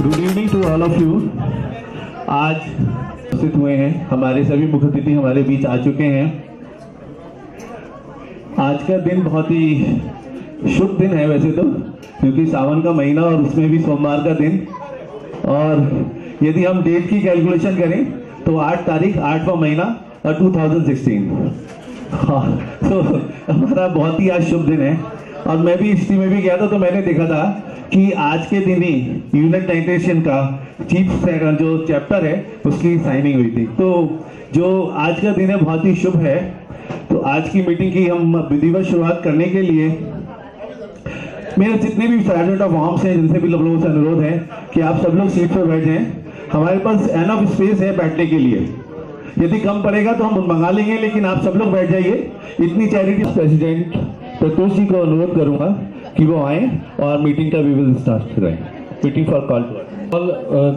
Good evening to all of you. आज उपस्थित हुए हैं, हमारे सभी मुख्य अतिथि हमारे बीच आ चुके हैं। आज का दिन बहुत ही शुभ दिन है वैसे तो, क्योंकि सावन का महीना और उसमें भी सोमवार का दिन। और यदि हम डेट की कैलकुलेशन करें तो 8 तारीख 8वां महीना और 2016। हाँ, तो हमारा बहुत ही आज शुभ दिन है। और मैं भी हिस्ट्री में भी गया था तो मैंने देखा था कि आज के दिन ही यूनिट नाइटेशन का चीफ जो चैप्टर है उसकी साइनिंग हुई थी। तो जो आज का दिन है बहुत ही शुभ है। तो आज की मीटिंग की हम विधिवत शुरुआत करने के लिए मेरे जितने भी सर्जेंट ऑफ आर्म्स हैं, जिनसे भी लोगों से अनुरोध है कि आप सब लोग सीट पर बैठ जाएं। हमारे पास एनफ स्पेस है बैठने के लिए, यदि कम पड़ेगा तो हम मंगा लेंगे, लेकिन आप सब लोग बैठ जाइए। इतनी चैरिटी प्रेसिडेंट प्रतोष जी को अनुरोध करूंगा कि वो आए और मीटिंग का विल स्टार्ट करें। Meeting for call to all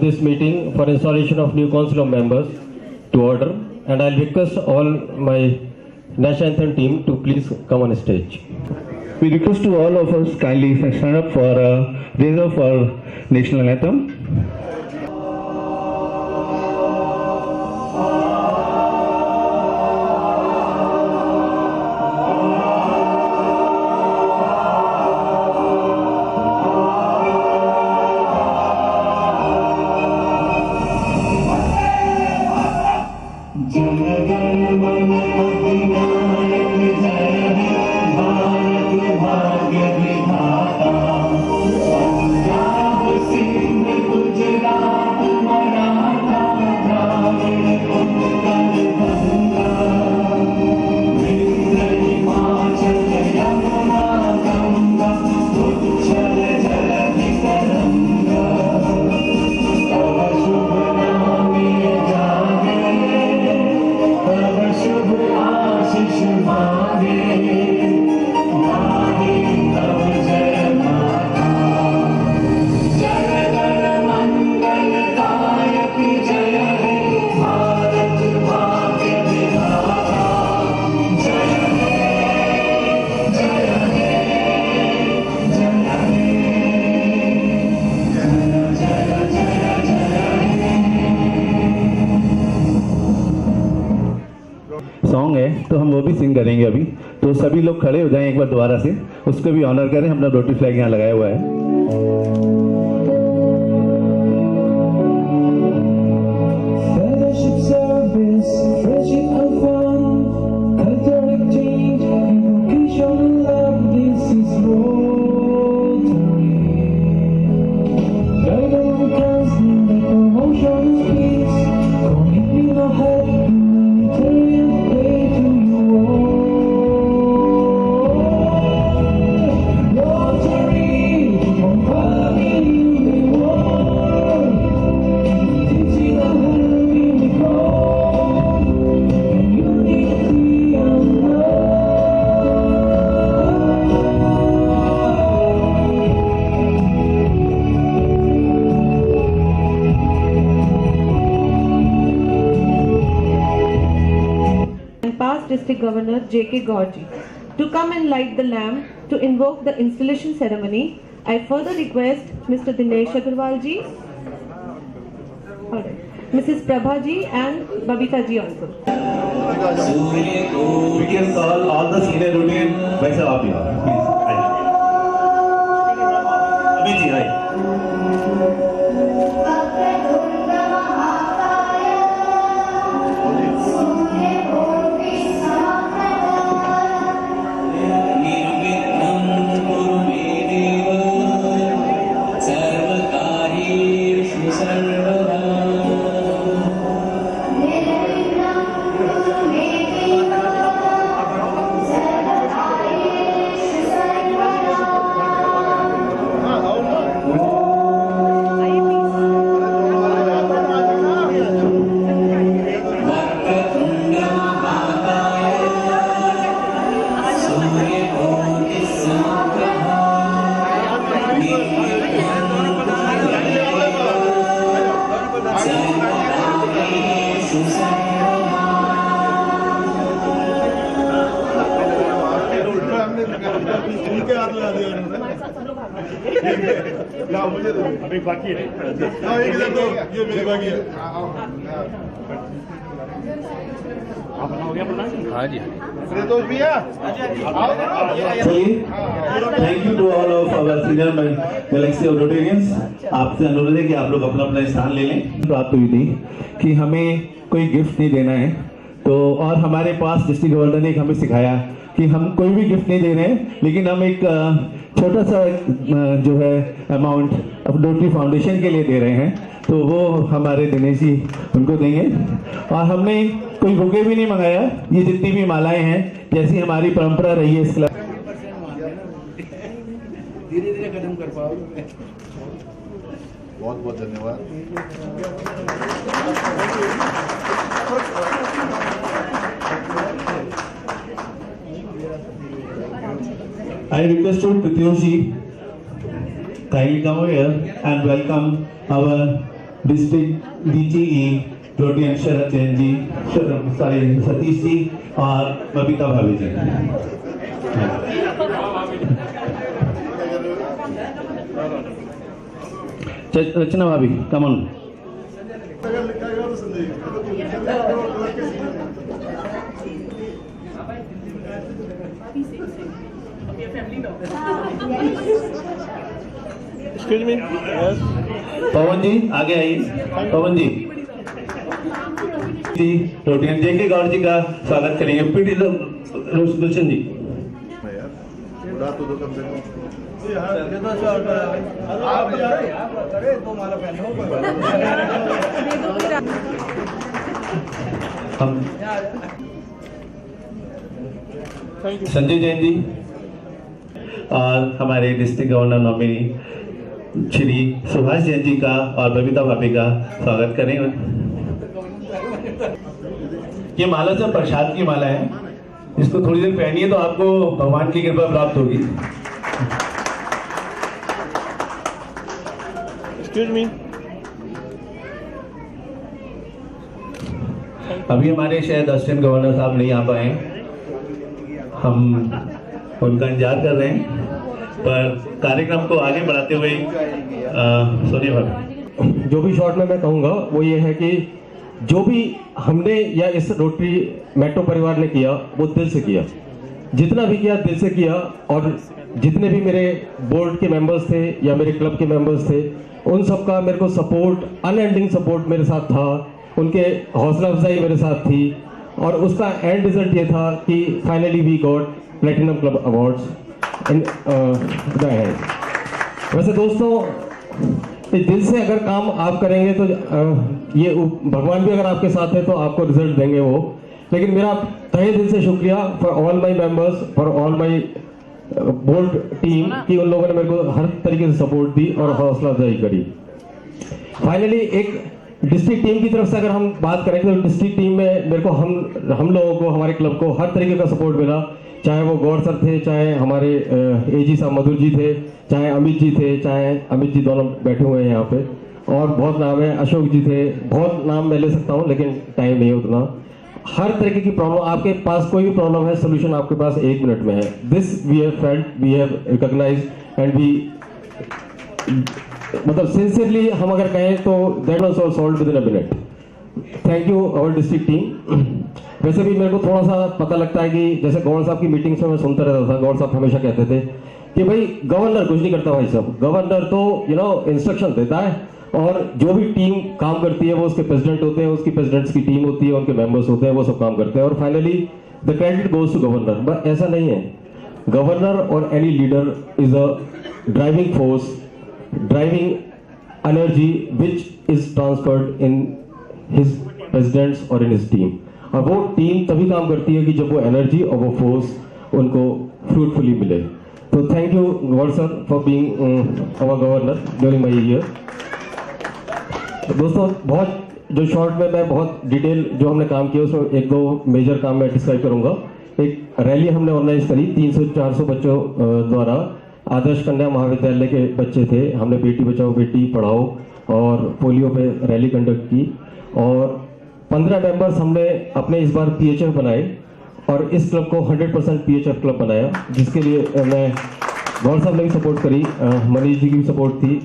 this meeting for installation of new council of members to order, and I'll request all my national anthem team to please come on stage. We request to all of us kindly stand up for reserve for national anthem. Song है तो हम वो भी सिंग करेंगे अभी। तो सभी लोग खड़े हो जाएं एक बार दोबारा से, उसको भी ऑनर करें। हमने रोटी फ्लैग यहाँ लगाया हुआ है। District Governor J.K. Gorji to come and light the lamp to invoke the installation ceremony. I further request Mr. Dinesh Agarwal ji, Mrs. Prabha ji and Babita ji also. We can call all the senior routine. भाई साहब आप यहाँ please आइए। अभी जी आइए। इनके हाथ लगा दिया उन्होंने। अभी बाकी है। ये बाकी है। आप बनाओगे अपना? हाँ जी। तो भैया चलिए, thank you to all of our senior galaxy of Rotarians. आपसे अनुरोध है कि आप लोग अपना अपना स्थान ले लें। बात हुई थी कि हमें कोई गिफ्ट नहीं देना है, तो और हमारे पास डिस्ट्रिक्ट गवर्नर ने हमें सिखाया कि हम कोई भी गिफ्ट नहीं दे रहे हैं, लेकिन हम एक छोटा सा जो है अमाउंट रोटरी फाउंडेशन के लिए दे रहे हैं, तो वो हमारे दिनेश जी उनको देंगे। और हमने कोई बुके भी नहीं मंगाया, ये जितनी भी मालाएं हैं जैसी हमारी परंपरा रही है इस क्लब। धीरे धीरे खत्म कर पाओगे। बहुत बहुत धन्यवाद। I request to Prityoshi kindly come over here and welcome our district DGE Rotary and Sharat Jain ji, Satish ji और बबीता भाभी जी। रचना भाभी, come on। Excuse me. Yes. पवन जी आगे आइए। पवन जी रोटियन जेके गौड़ जी का स्वागत करेंगे। पीडी गुलशन जी। उड़ा तो दो कम से कम। आप करे तो माला पहनो। हम संजय जैन जी और हमारे district governor nominee Shri Subhash Jain ji का और बबीता भाभी का स्वागत करेंगे। ये माला सब प्रसाद की माला है, इसको थोड़ी देर पहनिए तो आपको भगवान की कृपा प्राप्त होगी। Excuse me. अभी हमारे शायद असिस्टेंट गवर्नर साहब नहीं आ पाए, हम उनका इंतजार कर रहे हैं, पर कार्यक्रम को आगे बढ़ाते हुए सोनिया भाभी। जो भी शॉर्ट में मैं कहूँगा वो ये है कि जो भी हमने या इस रोटरी मेट्रो परिवार ने किया वो दिल से किया, जितना भी किया दिल से किया। और जितने भी मेरे बोर्ड के मेंबर्स थे या मेरे क्लब के मेंबर्स थे, उन सब का मेरे को सपोर्ट, अनएंडिंग सपोर्ट मेरे साथ था, उनके हौसला अफजाई मेरे साथ थी। और उसका एंड रिजल्ट ये था कि finally we got platinum club awards in the end. वैसे दोस्तों, इस दिल से अगर काम आप करेंगे तो ये भगवान भी अगर आपके साथ है तो आपको रिजल्ट देंगे वो। लेकिन मेरा तहे दिल से शुक्रिया for all my members, for all my board team कि उन लोगों ने मेरे को हर तरीके से सपोर्ट दी और हौसला अफजाई करी। फाइनली एक डिस्ट्रिक्ट टीम की तरफ से अगर हम बात करें तो डिस्ट्रिक्ट टीम में मेरे को हम लोगों को, हमारे क्लब को हर तरीके का सपोर्ट मिला, चाहे वो गौर सर थे, चाहे हमारे एजी साहब मधुर जी थे, चाहे अमित जी थे, चाहे अमित जी दोनों बैठे हुए हैं यहाँ पे, और बहुत नाम है, अशोक जी थे, बहुत नाम मैं ले सकता हूँ लेकिन टाइम नहीं है उतना। हर तरीके की प्रॉब्लम, आपके पास कोई भी प्रॉब्लम है, सोल्यूशन आपके पास 1 मिनट में है। This we have felt, we have recognised and we, मतलब सिंसियरली हम अगर कहें तो that was solved within a minute. Thank you our district team. वैसे भी मेरे को थोड़ा सा पता लगता है कि जैसे गौड़ साहब की मीटिंग्स में मैं सुनता रहता था, गौड़ साहब हमेशा कहते थे कि भाई गवर्नर कुछ नहीं करता भाई साहब, गवर्नर तो इंस्ट्रक्शन देता है और जो भी टीम काम करती है वो उसके प्रेसिडेंट होते हैं, उसकी प्रेसिडेंट्स की टीम होती है, उनके मेंबर्स होते हैं, वो सब काम करते हैं और finally the credit goes to governor. But ऐसा नहीं है, गवर्नर और any leader is a driving force, driving energy which is transferred in his presidents और इन हिज टीम। और वो टीम तभी काम करती है कि जब वो एनर्जी और वो फोर्स उनको फ्रूटफुली मिले। तो thank you Gaur sir for being our governor during my year. दोस्तों, बहुत जो शॉर्ट में मैं बहुत डिटेल जो हमने काम किया उसमें 1-2 मेजर काम मैं डिस्क्राइब करूंगा। एक रैली हमने ऑर्गेनाइज करी 300-400 बच्चों द्वारा, आदर्श कन्या महाविद्यालय के बच्चे थे। हमने बेटी बचाओ बेटी पढ़ाओ और पोलियो पे रैली कंडक्ट की और 15 मेंबर्स हमने अपने इस बार PHF बनाए और इस क्लब को 100% PHF क्लब बनाया, जिसके लिए मैं गौर साहब ने भी सपोर्ट करी, मनीष जी की भी सपोर्ट थी,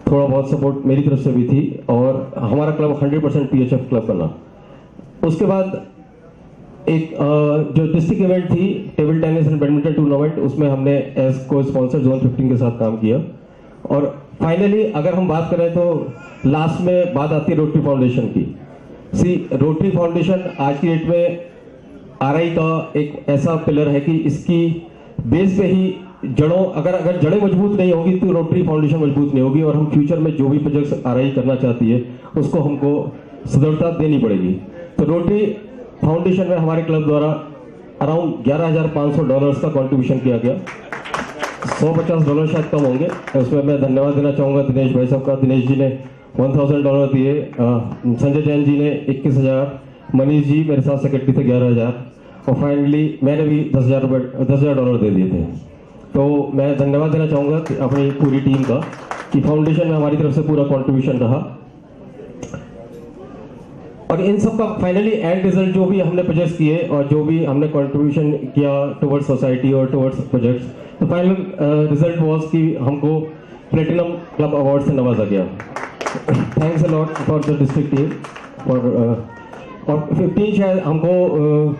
थोड़ा बहुत सपोर्ट मेरी तरफ से भी थी, और हमारा क्लब 100% PHF क्लब बना। उसके बाद एक जो डिस्ट्रिक्ट इवेंट थी table tennis and badminton tournament, उसमें हमने एज को स्पॉन्सर जोन 15 के साथ काम किया। और फाइनली अगर हम बात करें तो लास्ट में बात आती है रोटरी फाउंडेशन की। रोटरी फाउंडेशन आज की डेट में RI का एक ऐसा पिलर है कि इसकी बेस पे ही जड़ों अगर जड़ें मजबूत नहीं होगी तो रोटरी फाउंडेशन मजबूत नहीं होगी, और हम फ्यूचर में जो भी प्रोजेक्ट्स RI करना चाहती है उसको हमको सुदृढ़ता देनी पड़ेगी। तो रोटरी फाउंडेशन में हमारे क्लब द्वारा अराउंड $11,500 का कंट्रीब्यूशन किया गया। $150 शायद कम होंगे, उसमें मैं धन्यवाद देना चाहूँगा दिनेश भाई साहब का। दिनेश जी ने $1,000 दिए, संजय जैन जी ने 21,000, मनीष जी मेरे साथ सेक्रेटरी थे 11,000, और फाइनली मैंने भी $10,000 दे दिए थे। तो मैं धन्यवाद देना चाहूँगा अपनी पूरी टीम का कि फाउंडेशन में हमारी तरफ से पूरा कंट्रीब्यूशन रहा। और इन सब का फाइनली एंड रिजल्ट जो भी हमने प्रोजेक्ट्स किए और जो भी हमने कंट्रीब्यूशन किया टुवर्ड्स सोसाइटी और टुवर्ड्स प्रोजेक्ट्स, तो फाइनल रिजल्ट वाज कि हमको प्लेटिनम क्लब अवार्ड से नवाजा गया। Thanks a lot for the district team. और 15 शायद हमको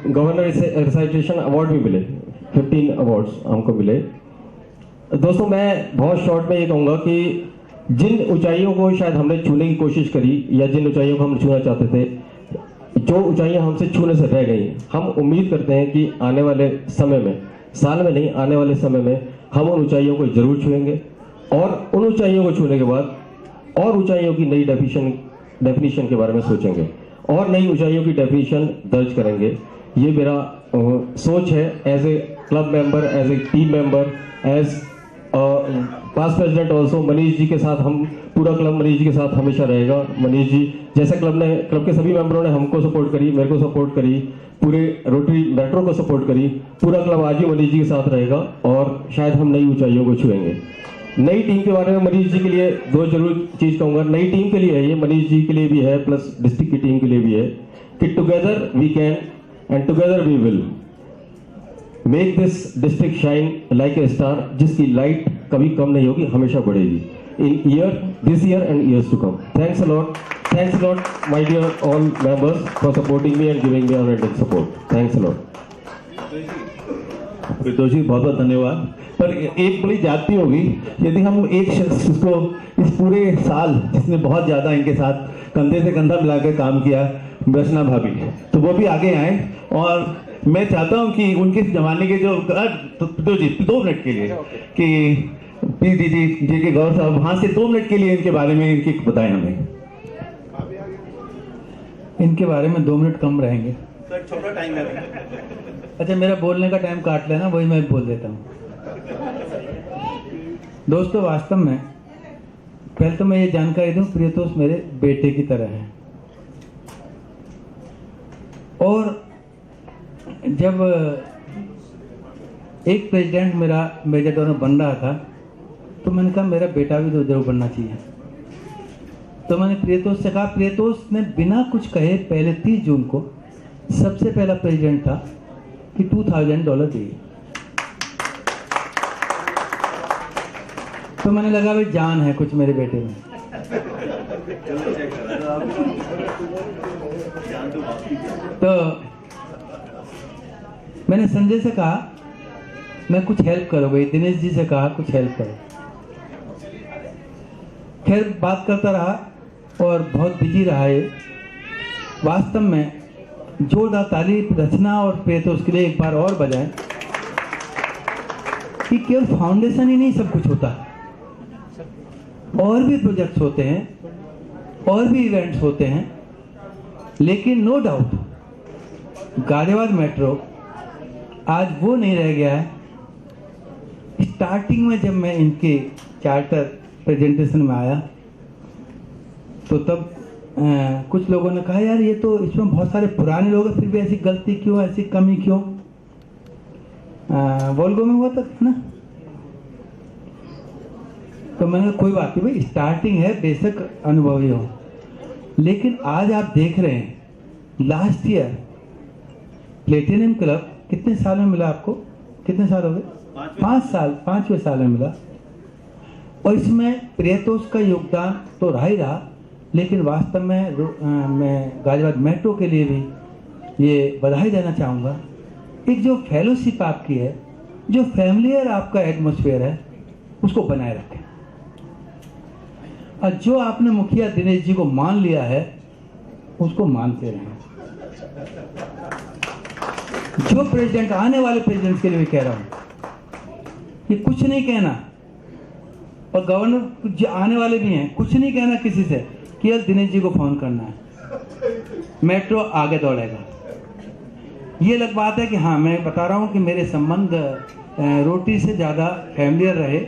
गवर्नर रिसाइटेशन अवार्ड भी मिले, 15 अवार्ड्स हमको मिले। दोस्तों मैं बहुत शॉर्ट में ये कहूँगा कि जिन ऊंचाइयों को शायद हमने छूने की कोशिश करी या जिन ऊंचाइयों को हम छूना चाहते थे, जो ऊंचाइयां हमसे छूने से रह गई, हम उम्मीद करते हैं कि आने वाले समय में, साल में नहीं, आने वाले समय में हम उन ऊंचाइयों को जरूर छुएंगे, और उन ऊंचाइयों को छूने के बाद और ऊंचाइयों की नई डेफिनेशन के बारे में सोचेंगे और नई ऊंचाइयों की डेफिनेशन दर्ज करेंगे। ये मेरा सोच है as a club member, as a team member, as past president also. Manish ji के साथ हम पूरा क्लब मनीष जी के साथ हमेशा रहेगा। मनीष जी जैसे क्लब के सभी मेंबरों ने हमको सपोर्ट करी, मेरे को सपोर्ट करी, पूरे रोटरी मेट्रो को सपोर्ट करी, पूरा क्लब आज ही मनीष जी के साथ रहेगा और शायद हम नई ऊंचाइयों को छुएंगे। नई टीम के बारे में मनीष जी के लिए दो जरूर चीज कहूंगा। नई टीम के लिए है ये, मनीष जी के लिए भी है, प्लस डिस्ट्रिक्ट की टीम के लिए भी है कि together we can and together we will make this district shine like a star, जिसकी लाइट कभी कम नहीं होगी, हमेशा बढ़ेगी in this year and years to come. Thanks a lot my dear all members for supporting me and giving me unlimited support. Thanks a lot. Firdaus ji बहुत बहुत धन्यवाद। पर एक बड़ी जाति होगी यदि हम एक शख्स को इस पूरे साल जिसने बहुत ज्यादा इनके साथ कंधे से कंधा मिलाकर काम किया, रचना भाभी, तो वो भी आगे आए। और मैं चाहता हूं कि उनके जमाने के जो जी 2 मिनट के लिए कि पी जी के गौर साहब वहां से 2 मिनट के लिए इनके बारे में इनकी बताएं हमें। इनके बारे में 2 मिनट कम रहेंगे। छोटा टाइम है। अच्छा मेरा बोलने का टाइम काट लेना, वही मैं बोल देता हूँ। दोस्तों वास्तव में पहले तो मैं ये जानकारी दूं, प्रियतोष मेरे बेटे की तरह है। और जब एक प्रेसिडेंट मेरा मेजर डोनर बन रहा था तो मैंने कहा मेरा बेटा भी तो जरूर बनना चाहिए। तो मैंने प्रियतोष से कहा, प्रियतोष ने बिना कुछ कहे पहले 30 जून को सबसे पहला प्रेसिडेंट था कि $2,000 दिए। तो मैंने लगा भाई जान है कुछ मेरे बेटे में। तो मैंने संजय से कहा मैं कुछ हेल्प करो भाई, दिनेश जी से कहा कुछ हेल्प करो। खैर बात करता रहा और बहुत बिजी रहा ये। वास्तव में जोरदार ताली रचना और प्रियतोष के लिए एक बार और बजाएं कि केवल फाउंडेशन ही नहीं सब कुछ होता, और भी प्रोजेक्ट्स होते हैं, और भी इवेंट्स होते हैं। लेकिन नो डाउट गाजियाबाद मेट्रो आज वो नहीं रह गया है। स्टार्टिंग में जब मैं इनके चार्टर प्रेजेंटेशन में आया तो तब कुछ लोगों ने कहा यार ये तो इसमें बहुत सारे पुराने लोग हैं, फिर भी ऐसी गलती क्यों, ऐसी कमी क्यों। वोल्गो में हुआ था ना। तो मैंने कोई बात नहीं भाई, स्टार्टिंग है, बेशक अनुभवी हो। लेकिन आज आप देख रहे हैं लास्ट ईयर प्लेटिनम क्लब कितने साल में मिला आपको, कितने साल हो गए? पांचवें साल में मिला। और इसमें प्रियतोष का योगदान तो रहा ही रहा, लेकिन वास्तव में मैं गाजियाबाद मेट्रो के लिए भी ये बधाई देना चाहूँगा। एक जो फेलोशिप आपकी है, जो फैमिलियर आपका एटमॉस्फेयर है, उसको बनाए रखें। और जो आपने मुखिया दिनेश जी को मान लिया है, उसको मानते रहें। जो प्रेसिडेंट, आने वाले प्रेसिडेंट के लिए भी कह रहा हूं, ये कुछ नहीं कहना, और गवर्नर जो आने वाले भी हैं, कुछ नहीं कहना किसी से, केवल दिनेश जी को फोन करना है, मेट्रो आगे दौड़ेगा। ये अलग बात है कि हाँ, मैं बता रहा हूं कि मेरे संबंध रोटी से ज़्यादा फैमिलियर रहे,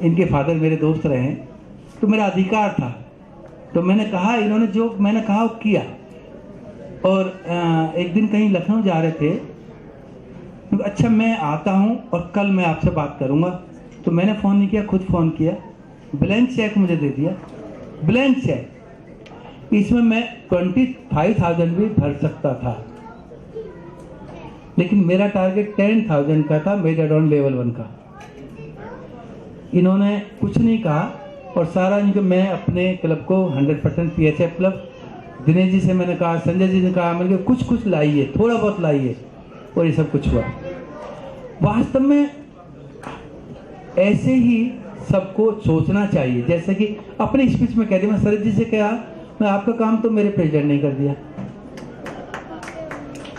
इनके फादर मेरे दोस्त रहे, तो मेरा अधिकार था। तो मैंने कहा, इन्होंने जो मैंने कहा वो किया। और एक दिन कहीं लखनऊ जा रहे थे, तो अच्छा मैं आता हूँ और कल मैं आपसे बात करूँगा। तो मैंने फ़ोन नहीं किया, खुद फ़ोन किया, ब्लैंक चेक मुझे दे दिया, ब्लैंक चेक। इसमें मैं 25,000 भी भर सकता था, लेकिन मेरा टारगेट 10,000 का था, मेजाडॉन लेवल 1 का। इन्होंने कुछ नहीं कहा, और सारा इनके, मैं अपने क्लब को 100% PHF क्लब, दिनेश जी से मैंने कहा, संजय जी ने कहा, मैंने कहा कुछ लाइए, थोड़ा बहुत लाइए, और ये सब कुछ हुआ। वास्तव में ऐसे ही सबको सोचना चाहिए। जैसे कि अपने स्पीच में कह दिया, मैं शरद जी से कहा, मैं आपका काम तो मेरे प्रेसिडेंट नहीं कर दिया।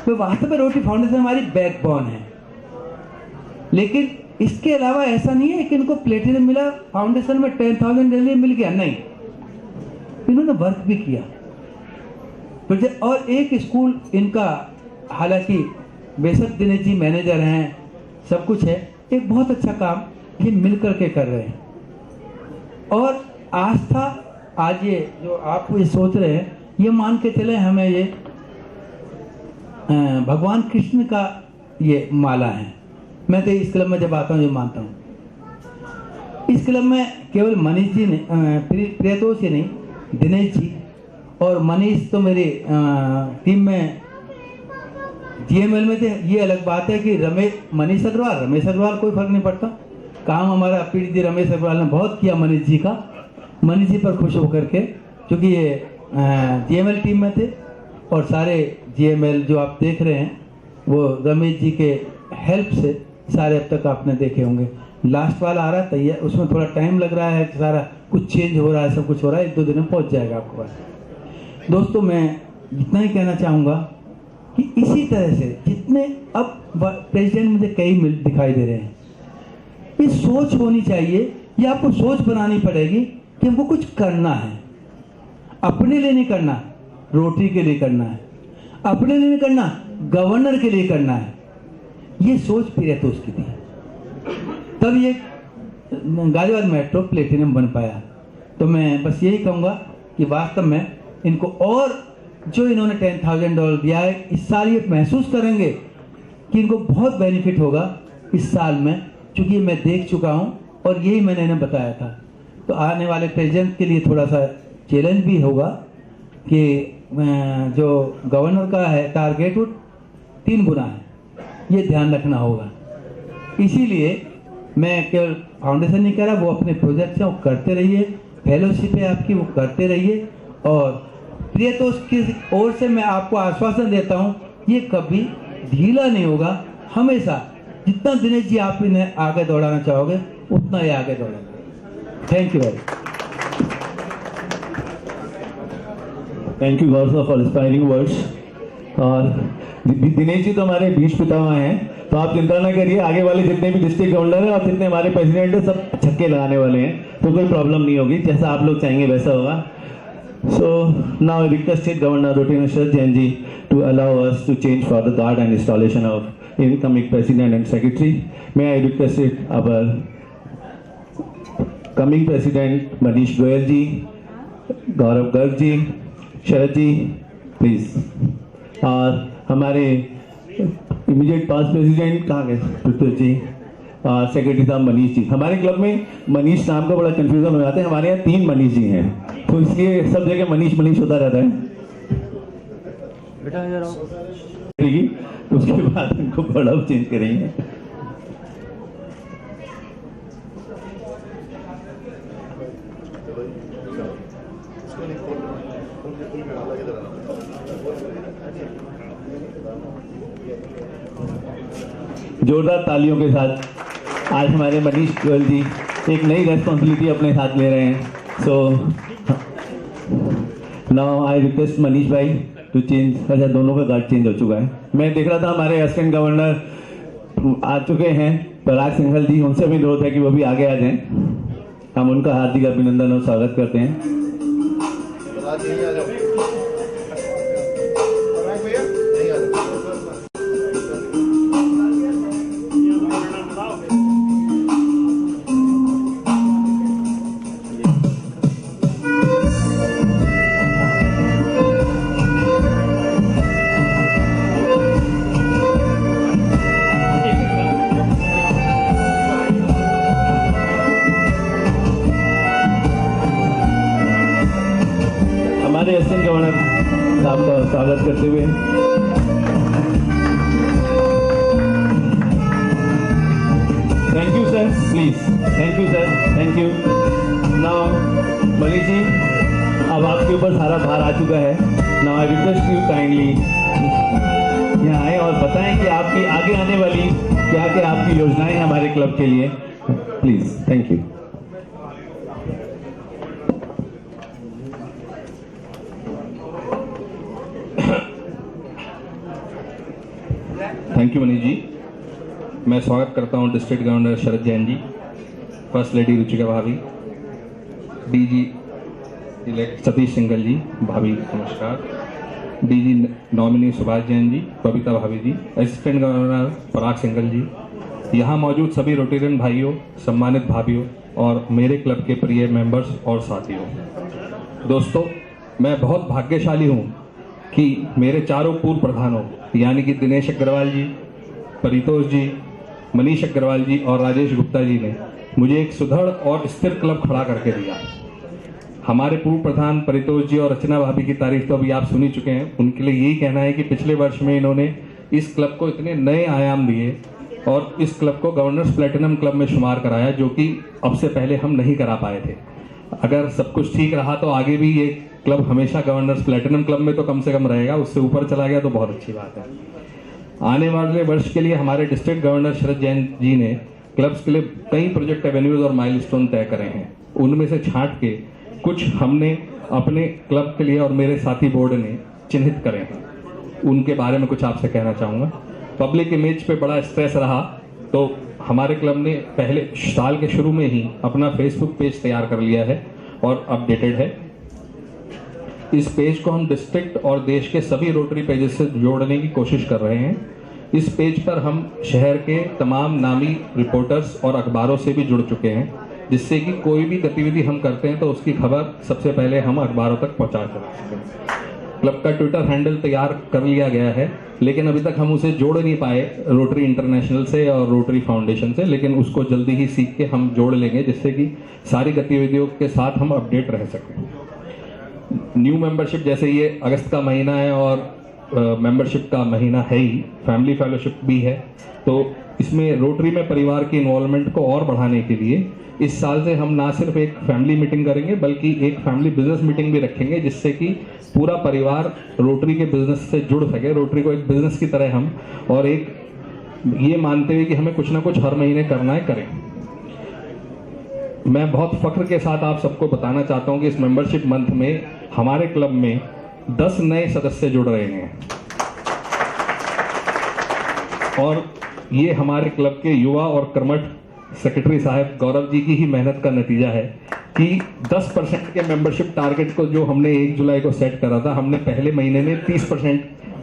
तो वास्तव में रोटी फाउंडेशन हमारी बैकबोन है, लेकिन इसके अलावा ऐसा नहीं है कि इनको प्लेटिनम मिला, फाउंडेशन में 10,000 डेली मिल गया, नहीं, इन्होंने वर्क भी किया। और एक स्कूल इनका, हालांकि बेशक दिनेश जी मैनेजर हैं, सब कुछ है, एक बहुत अच्छा काम ये मिल करके कर रहे हैं। और आस्था, आज ये जो आप ये सोच रहे हैं, ये मान के चले हमें ये भगवान कृष्ण का ये माला है। मैं तो इस क्लब में जब आता हूँ ये मानता हूँ। इस क्लब में केवल मनीष जी ने, प्रियतोष ही नहीं, दिनेश जी और मनीष तो मेरी टीम में GML में थे। ये अलग बात है कि रमेश अग्रवाल कोई फर्क नहीं पड़ता, काम हमारा पीढ़ी जी रमेश अग्रवाल ने बहुत किया मनीष जी का। मनीष जी पर खुश होकर के, क्योंकि ये GML टीम में थे, और सारे GML जो आप देख रहे हैं वो रमेश जी के हेल्प से सारे अब तक आपने देखे होंगे। लास्ट वाला आ रहा है तैयार, उसमें थोड़ा टाइम लग रहा है, सारा कुछ चेंज हो रहा है, सब कुछ हो रहा है, 1-2 दिन में पहुंच जाएगा आपके पास। दोस्तों, मैं इतना ही कहना चाहूँगा कि इसी तरह से जितने अब प्रेसिडेंट मुझे कई दिखाई दे रहे हैं, ये सोच होनी चाहिए, ये आपको सोच बनानी पड़ेगी कि हमको कुछ करना है, अपने लिए नहीं करना, रोटी के लिए करना है, अपने लिए नहीं करना, गवर्नर के लिए करना है। ये सोच प्रियतोष की थी, तब ये गाजियाबाद मेट्रो प्लेटिनम बन पाया। तो मैं बस यही कहूँगा कि वास्तव में इनको, और जो इन्होंने $10,000 दिया है, इस साल ये महसूस करेंगे कि इनको बहुत बेनिफिट होगा इस साल में, क्योंकि मैं देख चुका हूँ और यही मैंने इन्हें बताया था। तो आने वाले प्रेसिडेंट के लिए थोड़ा सा चैलेंज भी होगा कि जो गवर्नर का है टारगेट वो 3 गुना है, ये ध्यान रखना होगा। इसीलिए मैं केवल फाउंडेशन नहीं कह रहा, वो अपने प्रोजेक्ट हैं वो करते रहिए, फेलोशिप है आपकी वो करते रहिए। और प्रियतोष की ओर से मैं आपको आश्वासन देता हूँ, ये कभी ढीला नहीं होगा, हमेशा जितना दिनेश जी आप इन्हें आगे दौड़ाना चाहोगे उतना ही आगे दौड़ेगा। Thank you very much. Thank you Gaur for inspiring words. और दिनेश जी तो हमारे बीच पितामह हैं, तो आप चिंता ना करिए, आगे वाले जितने भी डिस्ट्रिक्ट गवर्नर हैं और जितने हमारे प्रेसिडेंट हैं सब छक्के लगाने वाले हैं, तो कोई प्रॉब्लम नहीं होगी, जैसा आप लोग चाहेंगे वैसा होगा। So now I requested Governor Rotineshwar Jain ji to allow us to change for the guard and installation of incoming President and Secretary. May I requested our coming President Manish Goyal ji, Gaurav Garg ji, Sharad ji, please. और हमारे immediate पास president कहाँ गए? पृथ्वी जी, secretary साहब मनीष जी। हमारे club में मनीष नाम का बड़ा कंफ्यूजन हो जाता है, हमारे यहाँ 3 मनीष जी हैं, तो इसलिए सब जगह मनीष मनीष होता रहता है। बेटा उसके बाद उनको बड़ा चेंज करेंगे। जोरदार तालियों के साथ आज हमारे मनीष गोयल जी एक नई रेस्पॉन्सिबिलिटी अपने साथ ले रहे हैं. So now I request Manish भाई टू चेंज. अच्छा, दोनों का गार्ड चेंज हो चुका है. मैं देख रहा था हमारे असिस्टेंट गवर्नर आ चुके हैं पराग सिंघल जी. उनसे भी अनुरोध है कि वो भी आगे आ जाएं. हम उनका हार्दिक अभिनंदन और स्वागत करते हैं. हमारे असिस्टेंट गवर्नर साहब का स्वागत करते हुए thank you sir. Please. Thank you sir. Thank you. Now Manish ji, अब आपके ऊपर सारा भार आ चुका है. Now I request you kindly यहाँ आए और बताएं कि आपकी आगे आने वाली क्या क्या आपकी योजनाएं हैं हमारे क्लब के लिए. Please. Thank you. Thank you Manish ji. मैं स्वागत करता हूं district governor Sharad Jain ji, first lady Ruchika भाभी, डीजी इलेक्ट सतीश सिंघल जी, भाभी नमस्कार, डीजी नॉमिनी सुभाष जैन जी, बबीता भाभी जी, असिस्टेंट गवर्नर पराग सिंघल जी, यहाँ मौजूद सभी रोटेरियन भाइयों, सम्मानित भाभीियों और मेरे क्लब के प्रिय मेंबर्स और साथियों. दोस्तों, मैं बहुत भाग्यशाली हूँ कि मेरे चारों पूर्व प्रधानों यानी कि दिनेश अग्रवाल जी, परितोष जी, मनीष अग्रवाल जी और राजेश गुप्ता जी ने मुझे एक सुदृढ़ और स्थिर क्लब खड़ा करके दिया. हमारे पूर्व प्रधान परितोष जी और रचना भाभी की तारीफ तो अभी आप सुन ही चुके हैं. उनके लिए यही कहना है कि पिछले वर्ष में इन्होंने इस क्लब को इतने नए आयाम दिए और इस क्लब को गवर्नर्स प्लेटिनम क्लब में शुमार कराया, जो कि अब से पहले हम नहीं करा पाए थे. अगर सब कुछ ठीक रहा तो आगे भी ये क्लब हमेशा गवर्नर्स प्लेटिनम क्लब में तो कम से कम रहेगा. उससे ऊपर चला गया तो बहुत अच्छी बात है. आने वाले वर्ष के लिए हमारे डिस्ट्रिक्ट गवर्नर शरद जैन जी ने क्लब्स के लिए कई प्रोजेक्ट एवेन्यूज और माइलस्टोन तय करे हैं. उनमें से छांट के कुछ हमने अपने क्लब के लिए और मेरे साथी बोर्ड ने चिन्हित करे हैं. उनके बारे में कुछ आपसे कहना चाहूँगा. पब्लिक इमेज पे बड़ा स्ट्रेस रहा तो हमारे क्लब ने पहले साल के शुरू में ही अपना फेसबुक पेज तैयार कर लिया है और अपडेटेड है. इस पेज को हम डिस्ट्रिक्ट और देश के सभी रोटरी पेजेस से जोड़ने की कोशिश कर रहे हैं. इस पेज पर हम शहर के तमाम नामी रिपोर्टर्स और अखबारों से भी जुड़ चुके हैं, जिससे कि कोई भी गतिविधि हम करते हैं तो उसकी खबर सबसे पहले हम अखबारों तक पहुंचा सकते हैं. क्लब का ट्विटर हैंडल तैयार कर लिया गया है, लेकिन अभी तक हम उसे जोड़ नहीं पाए रोटरी इंटरनेशनल से और रोटरी फाउंडेशन से, लेकिन उसको जल्दी ही सीख के हम जोड़ लेंगे, जिससे कि सारी गतिविधियों के साथ हम अपडेट रह सकें. न्यू मेंबरशिप, जैसे ये अगस्त का महीना है और मेंबरशिप का महीना है ही, फैमिली फेलोशिप भी है, तो इसमें रोटरी में परिवार की इन्वॉल्वमेंट को और बढ़ाने के लिए इस साल से हम ना सिर्फ एक फैमिली मीटिंग करेंगे बल्कि एक फैमिली बिजनेस मीटिंग भी रखेंगे, जिससे कि पूरा परिवार रोटरी के बिजनेस से जुड़ सके. रोटरी को एक बिजनेस की तरह हम और एक ये मानते हुए कि हमें कुछ ना कुछ हर महीने करना है, करें. मैं बहुत फख्र के साथ आप सबको बताना चाहता हूं कि इस मेंबरशिप मंथ में हमारे क्लब में 10 नए सदस्य जुड़ रहे हैं और ये हमारे क्लब के युवा और कर्मठ सेक्रेटरी साहब गौरव जी की ही मेहनत का नतीजा है कि 10% के मेंबरशिप टारगेट को जो हमने 1 जुलाई को सेट करा था, हमने पहले महीने में 30%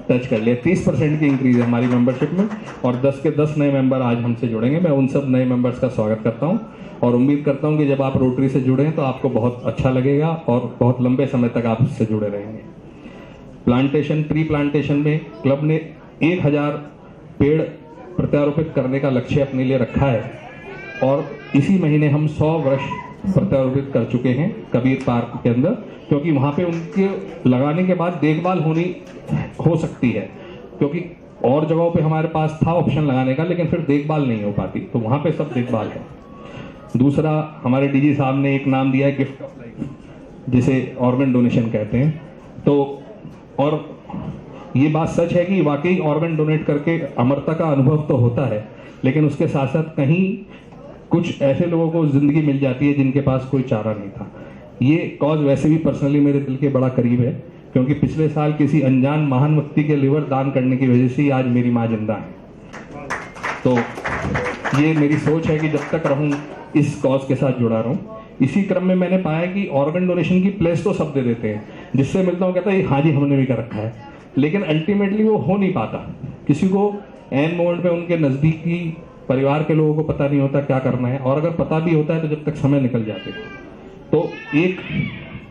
टच कर लिया. 30% की इंक्रीज है हमारी मेंबरशिप में और 10 के 10 नए मेंबर आज हमसे जुड़ेंगे. मैं उन सब नए मेंबर्स का स्वागत करता हूं और उम्मीद करता हूं कि जब आप रोटरी से जुड़े तो आपको बहुत अच्छा लगेगा और बहुत लंबे समय तक आप इससे जुड़े रहेंगे. प्लांटेशन, ट्री प्लांटेशन में क्लब ने 1000 पेड़ प्रत्यारोपित करने का लक्ष्य अपने लिए रखा है और इसी महीने हम 100 वृक्ष प्रत्यारोपित कर चुके हैं कबीर पार्क के अंदर, क्योंकि वहां पे उनके लगाने के बाद देखभाल हो सकती है, क्योंकि और जगहों पे हमारे पास था ऑप्शन लगाने का लेकिन फिर देखभाल नहीं हो पाती, तो वहां पे सब देखभाल है. दूसरा, हमारे डीजी साहब ने एक नाम दिया है गिफ्ट ऑफ लाइफ, जिसे ऑर्गन डोनेशन कहते हैं. तो और ये बात सच है कि वाकई ऑर्गन डोनेट करके अमरता का अनुभव तो होता है, लेकिन उसके साथ साथ कहीं कुछ ऐसे लोगों को जिंदगी मिल जाती है जिनके पास कोई चारा नहीं था। ये कॉज वैसे भी पर्सनली मेरे दिल के बड़ा करीब है, क्योंकि पिछले साल किसी अनजान महान व्यक्ति के लिवर दान करने की वजह से ही आज मेरी माँ जिंदा है। तो ये मेरी सोच है कि जब तक रहूं इस कॉज के साथ जुड़ा रहूं। इसी क्रम में मैंने पाया कि ऑर्गन डोनेशन की प्लेस तो सब दे देते हैं, जिससे मिलता हूं कहता है हाँ जी हमने भी कर रखा है, लेकिन अल्टीमेटली वो हो नहीं पाता। किसी को एन मोमेंट पे उनके नजदीकी परिवार के लोगों को पता नहीं होता क्या करना है, और अगर पता भी होता है तो जब तक समय निकल जाते। तो एक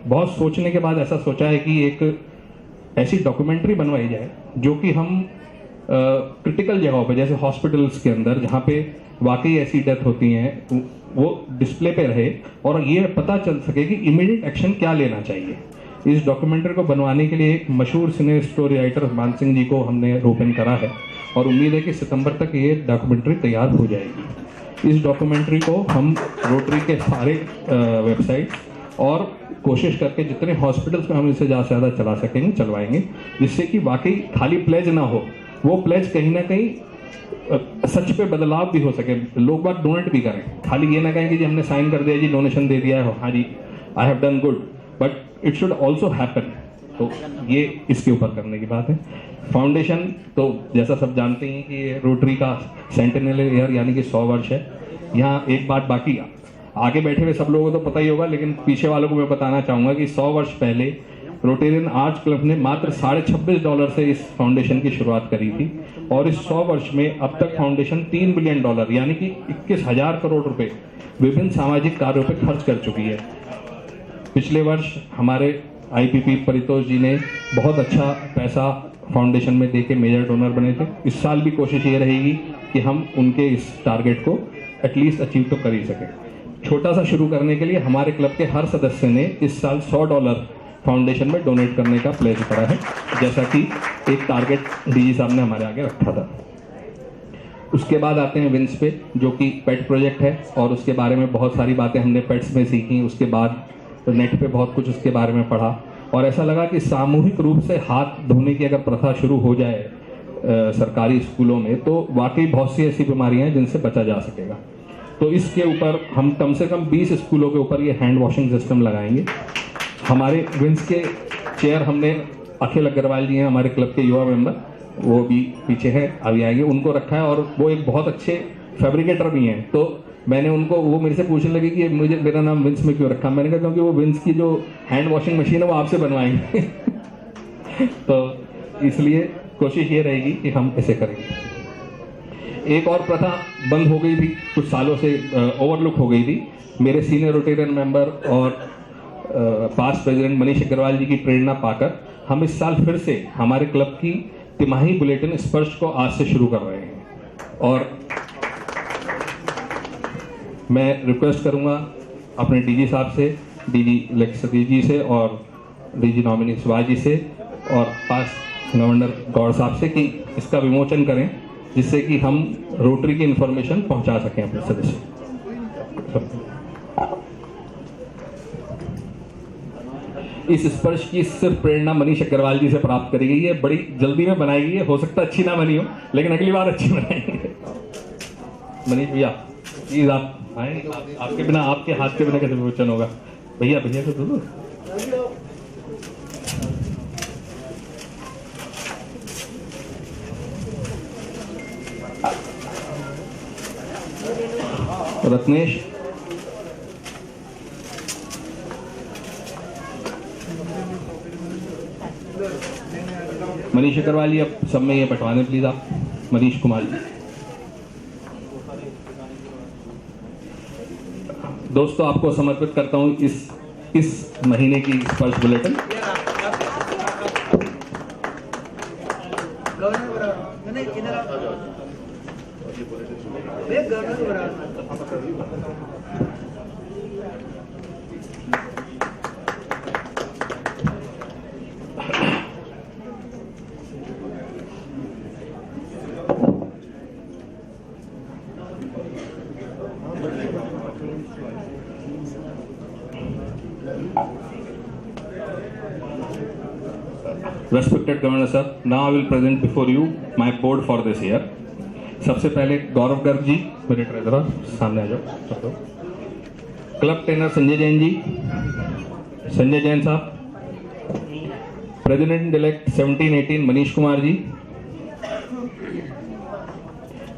बहुत सोचने के बाद ऐसा सोचा है कि एक ऐसी डॉक्यूमेंट्री बनवाई जाए जो कि हम क्रिटिकल जगहों पे जैसे हॉस्पिटल्स के अंदर जहाँ पे वाकई ऐसी डेथ होती हैं वो डिस्प्ले पे रहे और ये पता चल सके कि इमीडिएट एक्शन क्या लेना चाहिए। इस डॉक्यूमेंट्री को बनवाने के लिए एक मशहूर सिने स्टोरी राइटर मान सिंह जी को हमने रोपन करा है और उम्मीद है कि सितंबर तक ये डॉक्यूमेंट्री तैयार हो जाएगी। इस डॉक्यूमेंट्री को हम रोटरी के सारे वेबसाइट और कोशिश करके जितने हॉस्पिटल्स में हम इसे ज़्यादा से ज़्यादा चला सकेंगे चलवाएंगे, जिससे कि वाकई खाली प्लेज ना हो, वो प्लेज कहीं ना कहीं सच पे बदलाव भी हो सके, लोग बात डोनेट भी करें। खाली ये ना कहें कि जी हमने साइन कर दिया जी डोनेशन दे दिया है, हाँ जी I have done good, but it should also happen. तो ये इसके ऊपर करने की बात है। फाउंडेशन तो जैसा सब जानते हैं कि रोटरी का सेंटेनियल ईयर यानी कि 100 वर्ष है। यहाँ एक बात बाकी आगे बैठे हुए सब लोगों को तो पता ही होगा, लेकिन पीछे वालों को मैं बताना चाहूँगा कि 100 वर्ष पहले रोटेरियन आर्ट्स क्लब ने मात्र $26.5 से इस फाउंडेशन की शुरुआत करी थी और इस 100 वर्ष में अब तक फाउंडेशन $3 बिलियन यानी कि 21,000 करोड़ रुपए विभिन्न सामाजिक कार्यों पर खर्च कर चुकी है। पिछले वर्ष हमारे IPP परितोष जी ने बहुत अच्छा पैसा फाउंडेशन में देके मेजर डोनर बने थे। इस साल भी कोशिश ये रहेगी कि हम उनके इस टारगेट को एटलीस्ट अचीव तो कर ही सकें। छोटा सा शुरू करने के लिए हमारे क्लब के हर सदस्य ने इस साल $100 फाउंडेशन में डोनेट करने का प्लेज करा है, जैसा कि एक टारगेट डीजी साहब ने हमारे आगे रखा था। उसके बाद आते हैं विंस पे, जो कि पेट प्रोजेक्ट है और उसके बारे में बहुत सारी बातें हमने पेट्स में सीखी। उसके बाद नेट पे बहुत कुछ उसके बारे में पढ़ा और ऐसा लगा कि सामूहिक रूप से हाथ धोने की अगर प्रथा शुरू हो जाए सरकारी स्कूलों में तो वाकई बहुत सी ऐसी बीमारियां हैं जिनसे बचा जा सकेगा। तो इसके ऊपर हम कम से कम 20 स्कूलों के ऊपर ये हैंड वॉशिंग सिस्टम लगाएंगे। हमारे विंस के चेयर हमने अखिल अग्रवाल जी हैं, हमारे क्लब के युवा मेंबर, वो भी पीछे हैं, अभी आएंगे, उनको रखा है और वो एक बहुत अच्छे फैब्रिकेटर भी हैं। तो मैंने उनको, वो मेरे से पूछने लगे कि मुझे मेरा नाम विंस में क्यों रखा, मैंने कहा क्योंकि वो विंस की जो हैंड वॉशिंग मशीन है वो आपसे बनवाएंगे तो इसलिए कोशिश ये रहेगी कि हम इसे करेंगे। एक और प्रथा बंद हो गई थी, कुछ सालों से ओवरलुक हो गई थी। मेरे सीनियर रोटेरियन मेंबर और पास्ट प्रेसिडेंट मनीष अग्रवाल जी की प्रेरणा पाकर हम इस साल फिर से हमारे क्लब की तिमाही बुलेटिन स्पर्श को आज से शुरू कर रहे हैं और मैं रिक्वेस्ट करूंगा अपने डीजी साहब से, डीजी सतीश जी से और डीजी नॉमिनी शिवाजी से और पास्ट गवर्नर गौड़ साहब से कि इसका विमोचन करें, जिससे कि हम रोटरी की इंफॉर्मेशन पहुंचा सकें अपने सदस्य। इस स्पर्श की सिर्फ प्रेरणा मनीष अग्रवाल जी से प्राप्त करी गई है, बड़ी जल्दी में बनाई गई है, हो सकता है अच्छी ना बनी हो लेकिन अगली बार अच्छी बनाएंगे। मनीष भैया प्लीज आप आए, आपके बिना, आपके हाथ के बिना कैसे विमोचन होगा। भैया भैया को दो। रत्नेश, मनीष अग्रवाल जी, अब सब में ये बंटवा दें प्लीज आप। मनीष कुमार जी। दोस्तों आपको समर्पित करता हूं इस महीने की स्पर्श bulletin. Respected Governor sir, now I will present before you my board for this year. सबसे पहले गौरव गर्ग जी, मेरे ट्रेजरर, सामने आ जाओ सब लोग। क्लब ट्रेनर संजय जैन जी, संजय जैन साहब। President elect 17-18 Manish Kumar ji.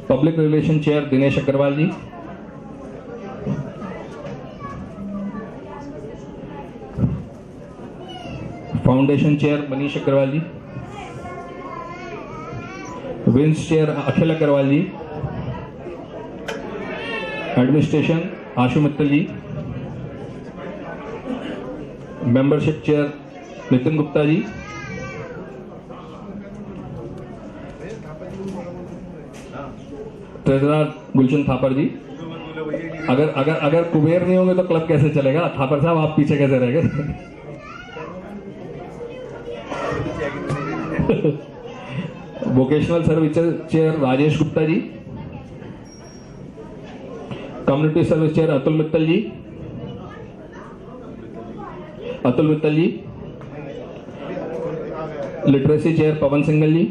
Public relation chair Dinesh Agarwal ji. Foundation chair Manish Agarwal ji. Vice chair Akhil Agarwal ji. Administration Ashu Mittal ji. Membership chair Nitin Gupta ji. Treasurer Gulshan Thapar ji. अगर अगर अगर कुबेर नहीं होंगे तो क्लब कैसे चलेगा? थापर साहब आप पीछे कैसे रह गए? Vocational service chair Rajesh Gupta ji. Community service chair Atul Mittal ji. Literacy chair Pawan Singhal ji.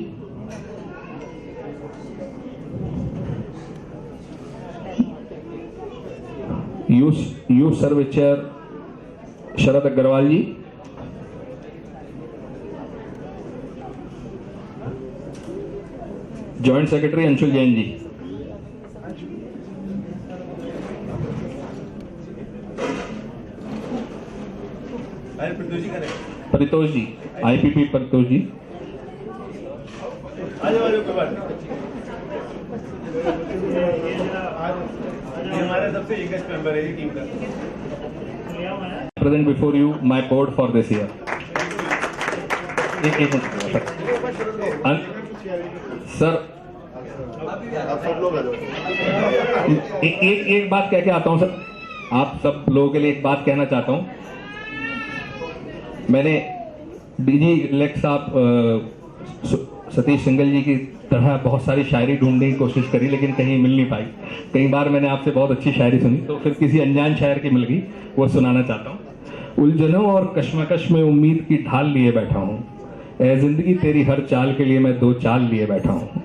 Youth service chair Sharad Agarwal ji. Joint secretary Anshul Jain ji. Paritosh ji, IPP Paritosh ji. हमारे सबसे यंगेस्ट मेंबर है ये टीम का। Present before you my board for this year. Sir एक बात कह के आता हूं सर, आप सब लोगों के लिए एक बात कहना चाहता हूं। मैंने डीजी इलेक्ट साहब सतीश सिंगल जी की तरह बहुत सारी शायरी ढूंढने की कोशिश करी, लेकिन कहीं मिल नहीं पाई। कई बार मैंने आपसे बहुत अच्छी शायरी सुनी, तो फिर किसी अनजान शायर की मिल गई, वो सुनाना चाहता हूँ। उलझनों और कश्मकश में उम्मीद की ढाल लिए बैठा हूँ, ए जिंदगी तेरी हर चाल के लिए मैं 2 चाल लिए बैठा हूँ।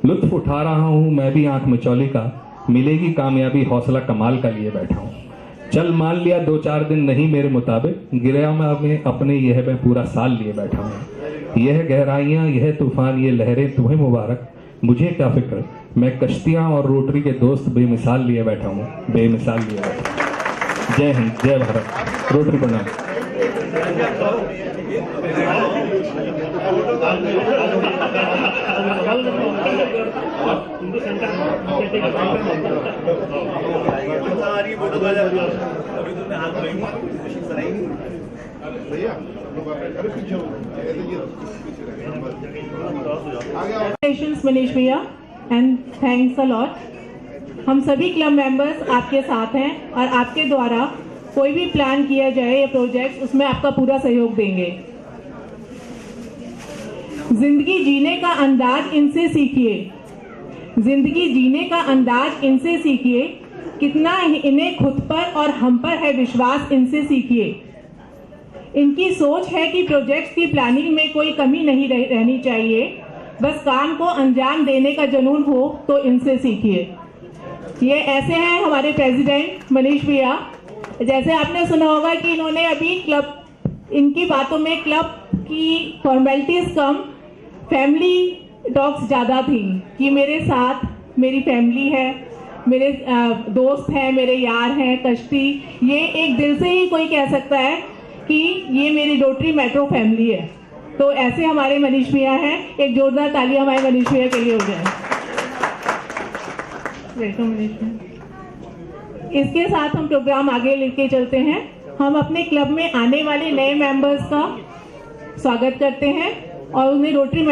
लुत्फ उठा रहा हूँ मैं भी आंख मिचौली का, मिलेगी कामयाबी हौसला कमाल का लिए बैठा हूँ। चल मान लिया 2-4 दिन नहीं मेरे मुताबिक, गिरा मैं अपने यह मैं पूरा साल लिए बैठा हूँ। यह गहराइयाँ यह तूफान ये लहरें तुम्हें मुबारक, मुझे क्या फिक्र, मैं कश्तियाँ और रोटरी के दोस्त बेमिसाल लिए बैठा हूँ, बेमिसाल लिए बैठा हूँ। जय हिंद, जय भारत, रोटरी प्रणाम। Congratulations मनीष भैया एंड थैंक्स अ लॉट। हम सभी क्लब मेंबर्स आपके साथ हैं और आपके द्वारा कोई भी प्लान किया जाए या प्रोजेक्ट, उसमें आपका पूरा सहयोग देंगे। जिंदगी जीने का अंदाज इनसे सीखिए, जिंदगी जीने का अंदाज इनसे सीखिए, कितना इन्हें खुद पर और हम पर है विश्वास इनसे सीखिए। इनकी सोच है कि प्रोजेक्ट्स की प्लानिंग में कोई कमी नहीं रहनी चाहिए, बस काम को अंजाम देने का जुनून हो तो इनसे सीखिए। ये ऐसे हैं हमारे प्रेसिडेंट मनीष भैया। जैसे आपने सुना होगा कि इन्होंने अभी क्लब, इनकी बातों में क्लब की फॉर्मेलिटीज कम, फैमिली टॉक्स ज़्यादा थी कि मेरे साथ मेरी फैमिली है, मेरे दोस्त हैं, मेरे यार हैं, कश्ती। ये एक दिल से ही कोई कह सकता है कि ये मेरी रोटरी मेट्रो फैमिली है। तो ऐसे हमारे मनीष भैया हैं। एक जोरदार ताली हमारे मनीष भैया के लिए हो जाए। वेलकम मनीष भैया। इसके साथ हम प्रोग्राम आगे लेके चलते हैं। हम अपने क्लब में आने वाले नए मेंबर्स का स्वागत करते हैं और उन्हें रोटरी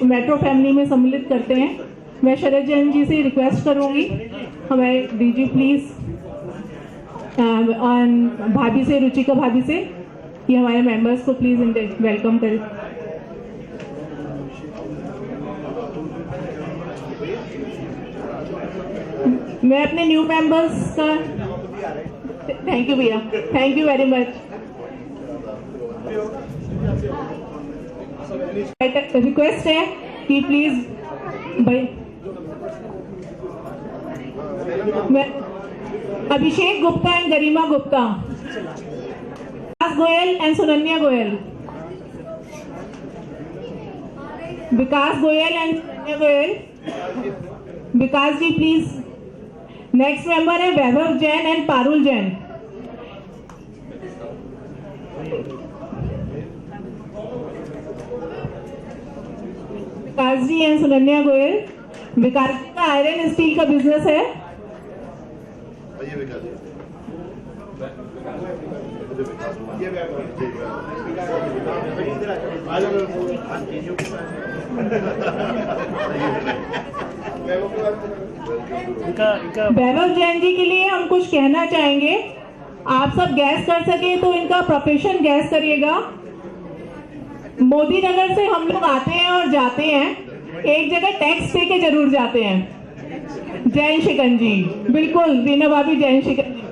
मेट्रो फैमिली में सम्मिलित करते हैं। मैं शरद जैन जी से रिक्वेस्ट करूंगी, हमारे डीजी प्लीज और भाभी से, रुचिका भाभी से, कि हमारे मेंबर्स को प्लीज वेलकम करें। मैं अपने न्यू मेंबर्स का थैंक यू भैया, thank you very much. Request है कि प्लीज भाई Abhishek Gupta and Garima Gupta, Vikas Goyal and Sunanya Goyal, Vikas Goyal and Sunanya Goyal. Vikas ji please. Next member है वैभव जैन एंड पारुल जैन। विकास जी एंड सुनन्या गोयल। विकास जी का आयरन स्टील का बिजनेस है। वैभव जैन जी के लिए हम कुछ कहना चाहेंगे। आप सब गैस कर सके तो इनका प्रोफेशन गैस करिएगा। मोदी नगर से हम लोग आते हैं और जाते हैं, एक जगह टैक्स दे के जरूर जाते हैं। जैन शिकंजी, बिल्कुल रीना भाभी, जैन शिकंजी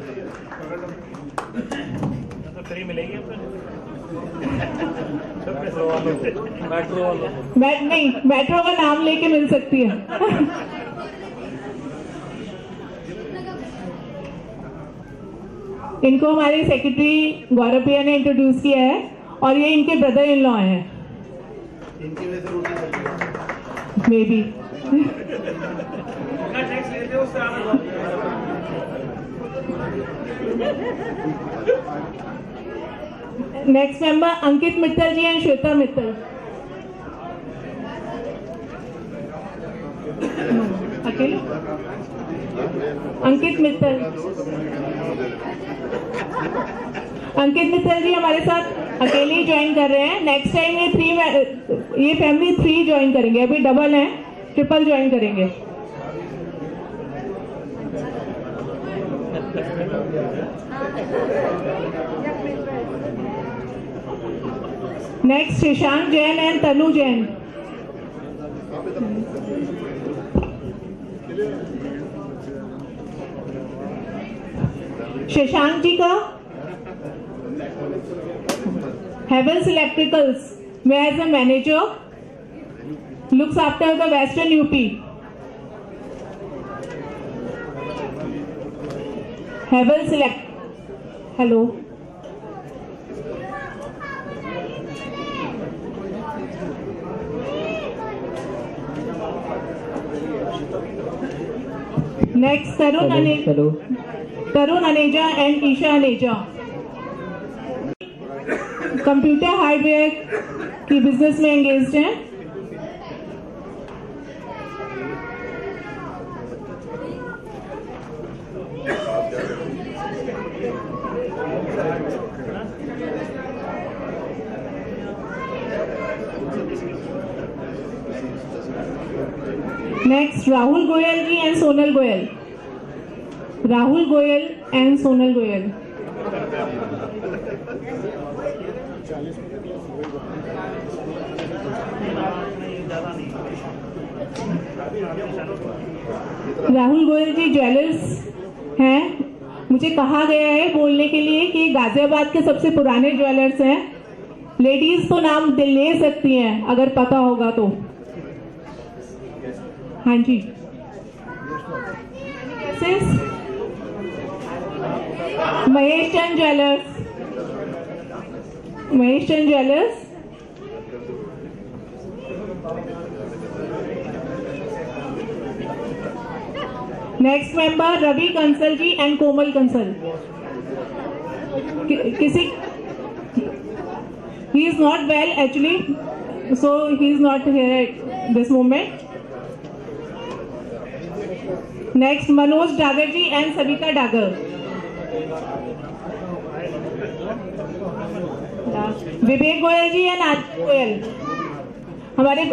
फ्री मिलेगी। नहीं, मेट्रो का नाम लेके मिल सकती है। इनको हमारे सेक्रेटरी गौरव भैया ने इंट्रोड्यूस किया है और ये इनके ब्रदर इन लॉ हैं। मे be next member Ankit Mittal ji and Shweta Mittal. अकेले अंकित मित्तल जी हमारे साथ अकेले ही ज्वाइन कर रहे हैं। नेक्स्ट टाइम ये फैमिली 3 ज्वाइन करेंगे। अभी डबल है, ट्रिपल ज्वाइन करेंगे। नेक्स्ट शशांक जैन एंड तनु जैन। शशांक जी का Havells Electricals में as a manager, looks after the Western UP. Havells hello. Next Tarun Aneja and Isha Aneja, computer hardware की बिजनेस में एंगेज्ड हैं। Next Rahul Goyal ji and Sonal Goyal. Rahul Goyal and Sonal Goyal. Rahul Goyal ji jewellers हैं। मुझे कहा गया है बोलने के लिए कि गाजियाबाद के सबसे पुराने ज्वेलर्स हैं। लेडीज तो नाम ले सकती हैं अगर पता होगा तो। हाँ जी, Mahesh Chand jewellers. Mahesh Chand jewellers. Next member Ravi Kansal ji and Komal Kansal. किसी he is not well actually, so he is not here at this moment. Next Manoj Dagar ji and Savita Dagar. Vivek Goyal ji and Aditya Goyal. हमारे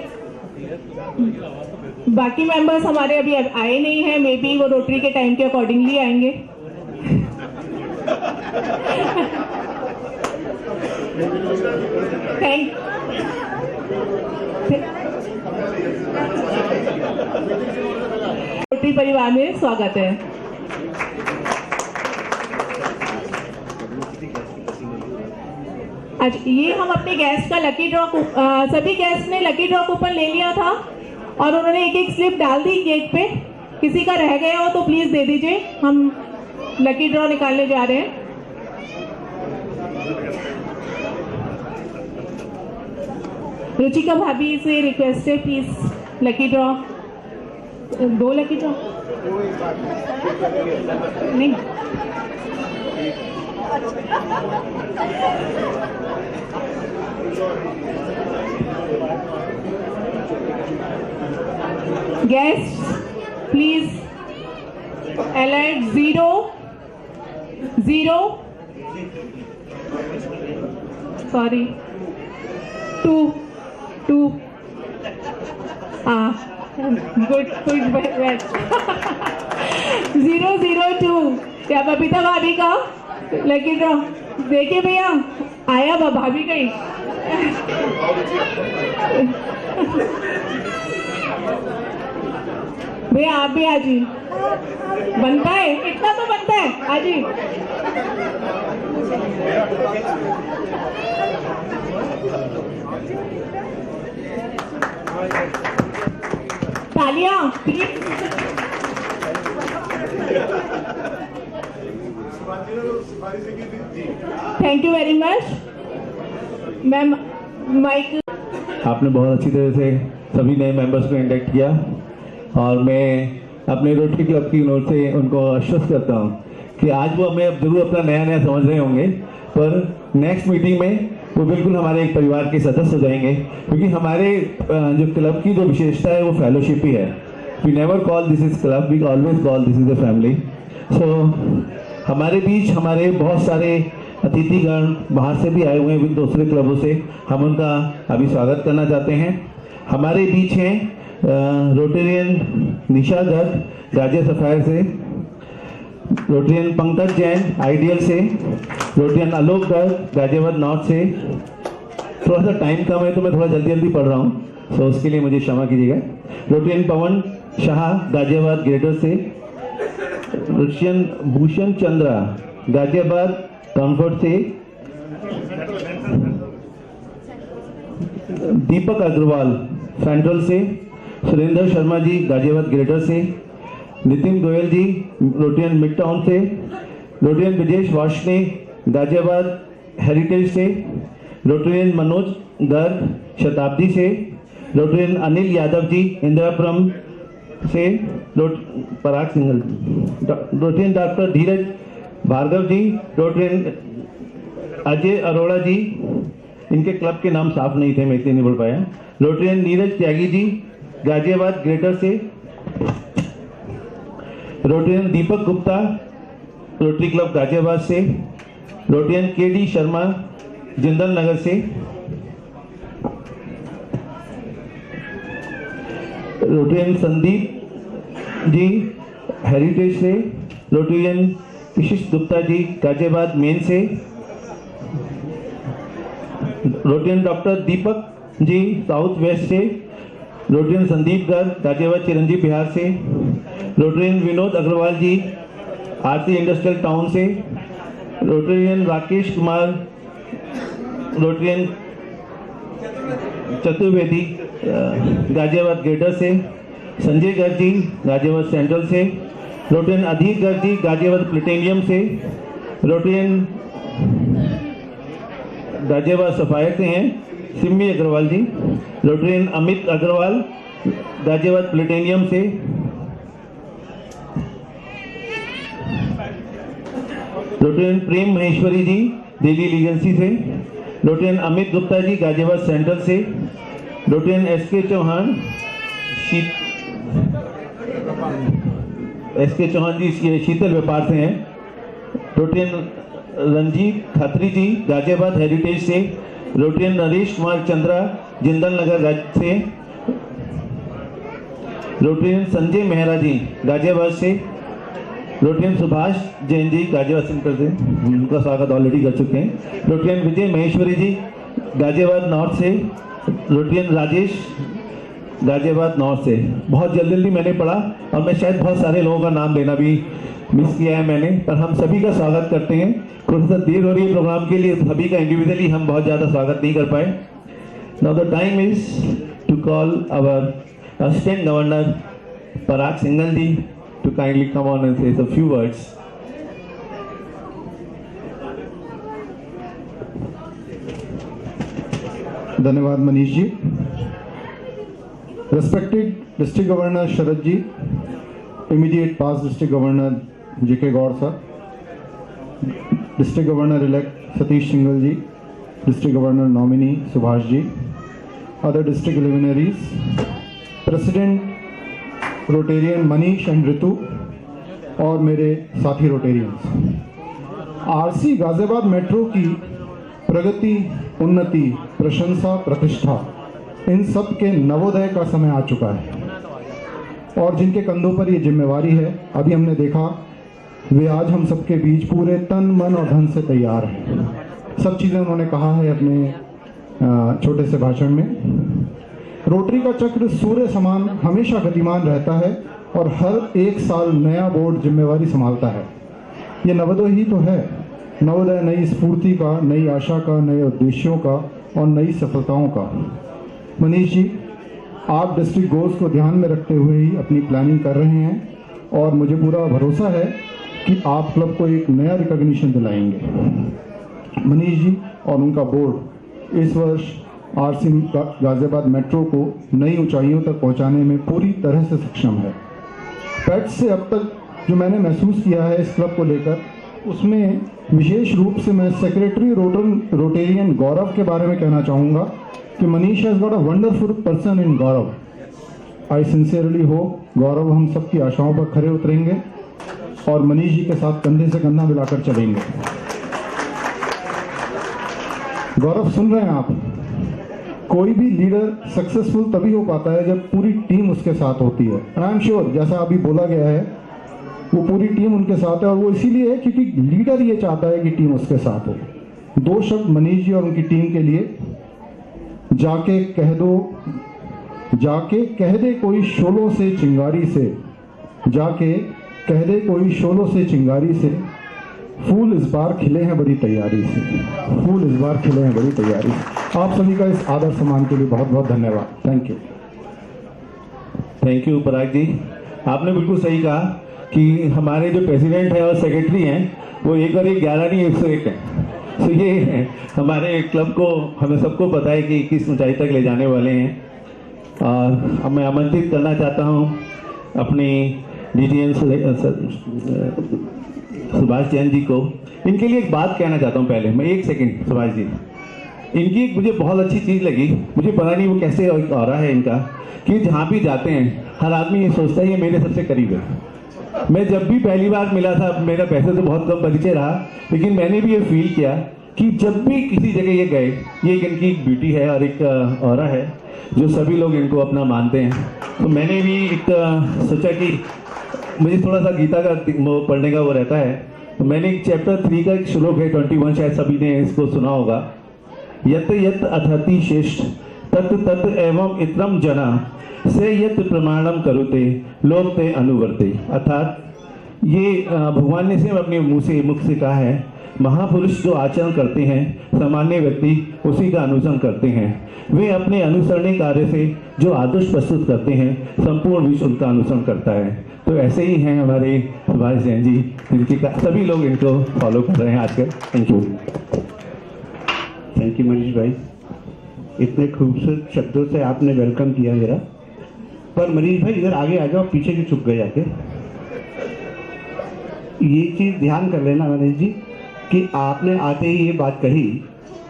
बाकी मेंबर्स हमारे अभी आए नहीं हैं, मे बी वो रोटरी के टाइम के अकॉर्डिंगली आएंगे। थैंक रोटरी परिवार में स्वागत है। आज ये हम अपने गेस्ट का लकी ड्रॉ, सभी गेस्ट ने लकी ड्रॉ कूपन ले लिया था और उन्होंने एक एक स्लिप डाल दी केक पे। किसी का रह गया हो तो प्लीज दे दीजिए, हम लकी ड्रॉ निकालने जा रहे हैं। रुचिका भाभी से रिक्वेस्ट है please lucky draw, 2 lucky draw नहीं, guest please alert 0 0 sorry 2 2 good good 002 या बबीता भाभी का लकी ड्रॉ देखिए भैया, आया भाभी का ही। भैया आप भी आजी, बनता है इतना तो बनता है आजी। तालियां please. Thank you very much ma'am. Mic आपने बहुत अच्छी तरह से सभी नए मेंबर्स को इंडक्ट किया और मैं अपने रोटरी क्लब की ओर से उनको आश्वस्त करता हूं कि आज वो हमें अब जरूर अपना नया नया समझ रहे होंगे, पर नेक्स्ट मीटिंग में वो बिल्कुल हमारे एक परिवार के सदस्य हो जाएंगे, क्योंकि हमारे जो क्लब की जो विशेषता है वो फेलोशिप ही है। We never call this is club, we always call this is a family. So हमारे बीच हमारे बहुत सारे अतिथिगण बाहर से भी आए हुए हैं दूसरे क्लबों से, हम उनका अभी स्वागत करना चाहते हैं। हमारे बीच हैं रोटेरियन निशा गर्ग गाजिया सफायर से, रोटेरियन पंकज जैन आइडियल से, रोटेरियन आलोक गर्ग गाजियाबाद नॉर्थ से। थोड़ा सा टाइम कम है तो मैं थोड़ा जल्दी जल्दी पढ़ रहा हूँ, सो उसके लिए मुझे क्षमा कीजिएगा। रोटेरियन पवन शाह गाजियाबाद ग्रेटर से, रोटेरियन भूषण चंद्रा गाजियाबाद कॉन्फर्ट से, दीपक अग्रवाल सेंट्रल से, सुरेंद्र शर्मा जी गाजियाबाद ग्रेटर से, नितिन गोयल जी रोटेरियन मिड टाउन से, रोटेरियन ब्रजेश वार्ष्णे गाजियाबाद हेरिटेज से, रोटेरियन मनोज गर्ग शताब्दी से, रोटेरियन अनिल यादव जी इंदिरापुरम से, पराग सिंघल, रोटेरियन डॉक्टर धीरज भार्गव जी, रोटेरियन अजय अरोड़ा जी, इनके क्लब के नाम साफ नहीं थे मैं इसलिए नहीं बोल पाया, रोटेरियन नीरज त्यागी जी गाजियाबाद ग्रेटर से, Rotarian Deepak Gupta rotary club Ghaziabad से, रोटेरियन केडी शर्मा जिंदल नगर से, रोटेरियन संदीप जी हेरिटेज से, रोटेरियन विशिष्ट गुप्ता जी गाजियाबाद मेन से, Rotarian doctor Deepak ji south west से, रोटेरियन संदीप गर्ग गाजियाबाद चिरंजीव बिहार से, रोटेरियन विनोद अग्रवाल जी आरती इंडस्ट्रियल टाउन से, Rotarian Rakesh Kumar Rotarian Chaturvedi Ghaziabad greater से, संजय गर्ग जी गाजियाबाद सेंट्रल से, रोटेरियन अधीर गर्ग जी गाजियाबाद प्लेटेनियम से, रोटेरियन गाजियाबाद सफायर से हैं सिम्मी अग्रवाल जी, रोटेरियन अमित अग्रवाल गाजियाबाद प्लेटेनियम से, रोटेरियन प्रेम महेश्वरी जी दिल्ली लीगेंसी से, रोटेरियन अमित गुप्ता जी गाजियाबाद सेंट्रल से, रोटेरियन एसके चौहान जी शीतल व्यापार से हैं, रोटेरियन रंजीत खत्री जी गाजियाबाद हेरिटेज से, रोटेरियन नरेश कुमार चंद्रा जिंदल नगर से, रोटेरियन संजय मेहरा जी गाजियाबाद से, रोटेरियन सुभाष जैन जी गाजियाबाद सेंटर से, उनका स्वागत ऑलरेडी कर चुके हैं, रोटेरियन विजय महेश्वरी जी गाजियाबाद नॉर्थ से, रोटेरियन राजेश गाजियाबाद नॉर्थ से। बहुत जल्दी जल्दी मैंने पढ़ा और मैं शायद बहुत सारे लोगों का नाम लेना भी मिस किया है मैंने, पर हम सभी का स्वागत करते हैं। थोड़ा सा देर हो रही है प्रोग्राम के लिए, सभी का इंडिविजुअली हम बहुत ज़्यादा स्वागत नहीं कर पाए। Now the time is to call our assistant governor Parag Singhal ji to kindly come on and say some few words. धन्यवाद Manish ji. Respected district governor Sharad ji, immediate past district governor JK Gaur sir, district governor elect Satish Singhal ji, district governor nominee Subhash ji, other district luminaries, president rotarian Manish and Ritu और मेरे साथी Rotarians. RC Ghaziabad metro की प्रगति, उन्नति, प्रशंसा, प्रतिष्ठा, इन सब के नवोदय का समय आ चुका है और जिनके कंधों पर ये जिम्मेवारी है, अभी हमने देखा, वे आज हम सबके बीच पूरे तन मन और धन से तैयार हैं। सब चीज़ें उन्होंने कहा है अपने छोटे से भाषण में। रोटरी का चक्र सूर्य समान हमेशा गतिमान रहता है और हर एक साल नया बोर्ड जिम्मेवारी संभालता है। ये नवोदय ही तो है, नवोदय नई स्फूर्ति का, नई आशा का, नए उद्देश्यों का और नई सफलताओं का। मनीष जी, आप डिस्ट्रिक्ट गोल्स को ध्यान में रखते हुए ही अपनी प्लानिंग कर रहे हैं और मुझे पूरा भरोसा है कि आप क्लब को एक नया रिकॉग्निशन दिलाएंगे। मनीष जी और उनका बोर्ड इस वर्ष RC गाजियाबाद मेट्रो को नई ऊंचाइयों तक पहुंचाने में पूरी तरह से सक्षम है। पैट से अब तक जो मैंने महसूस किया है इस क्लब को लेकर, उसमें विशेष रूप से मैं सेक्रेटरी रोटेरियन गौरव के बारे में कहना चाहूँगा कि Manish has got a wonderful person in Gaurav. I sincerely hope Gaurav हम सबकी आशाओं पर खरे उतरेंगे और मनीष जी के साथ कंधे से कंधा मिलाकर चलेंगे। गौरव, सुन रहे हैं आप? कोई भी लीडर सक्सेसफुल तभी हो पाता है जब पूरी टीम उसके साथ होती है। एंड आई एम श्योर, जैसा अभी बोला गया है, वो पूरी टीम उनके साथ है और वो इसीलिए है क्योंकि लीडर ये चाहता है कि टीम उसके साथ हो। दो शब्द मनीष जी और उनकी टीम के लिए, जाके कह दे कोई शोलों से चिंगारी से, जाके कह दे कोई शोलों से चिंगारी से, फूल इस बार खिले हैं बड़ी तैयारी से, फूल इस बार खिले हैं बड़ी तैयारी से। आप सभी का इस आदर सम्मान के लिए बहुत बहुत धन्यवाद। Thank you. थैंक यू पराग जी, आपने बिल्कुल सही कहा कि हमारे जो प्रेसिडेंट है और सेक्रेटरी हैं वो एक और एक 11 नहीं 101 है। तो ये हमारे क्लब को, हमें सबको पता है कि किस ऊंचाई तक ले जाने वाले हैं। और अब मैं आमंत्रित करना चाहता हूँ अपनी DGM सुभाष जैन जी को। इनके लिए एक बात कहना चाहता हूँ पहले मैं, एक सेकंड। सुभाष जी, इनकी एक मुझे बहुत अच्छी चीज़ लगी, मुझे पता नहीं वो कैसे हो रहा है इनका, कि जहाँ भी जाते हैं हर आदमी ये सोचता है ये मेरे सबसे करीब है। मैं जब भी पहली बार मिला था, मेरा पैसे से बहुत कम परिचय रहा, लेकिन मैंने भी ये फील किया कि जब भी किसी जगह ये गए, ये इनकी एक ब्यूटी है और एक ऑरा है जो सभी लोग इनको अपना मानते हैं। तो मैंने भी एक सोचा कि मुझे थोड़ा सा गीता का पढ़ने का वो रहता है, तो मैंने एक चैप्टर 3 का एक श्लोक है 21, शायद सभी ने इसको सुना होगा। यत यत अथति श्रेष्ठ तत् तत् एवं इत्रम जना से यत प्रमाणम करुते लोक ते अनुवर्ते। अर्थात ये भगवान ने सिर्फ अपने मुख से कहा है, महापुरुष जो आचरण करते हैं सामान्य व्यक्ति उसी का अनुसरण करते हैं। वे अपने अनुसरणीय कार्य से जो आदर्श प्रस्तुत करते हैं संपूर्ण विश्व उनका अनुसरण करता है। तो ऐसे ही हैं हमारे सुभाष जैन जी, जिनकी सभी लोग इनको फॉलो कर रहे हैं आजकल। Thank you. Thank you Manish भाई, इतने खूबसूरत शब्दों से आपने वेलकम किया मेरा। पर मनीष भाई इधर आगे आ जाओ, पीछे क्यों चुप गए जाके। ये चीज़ ध्यान कर लेना मनीष जी कि आपने आते ही ये बात कही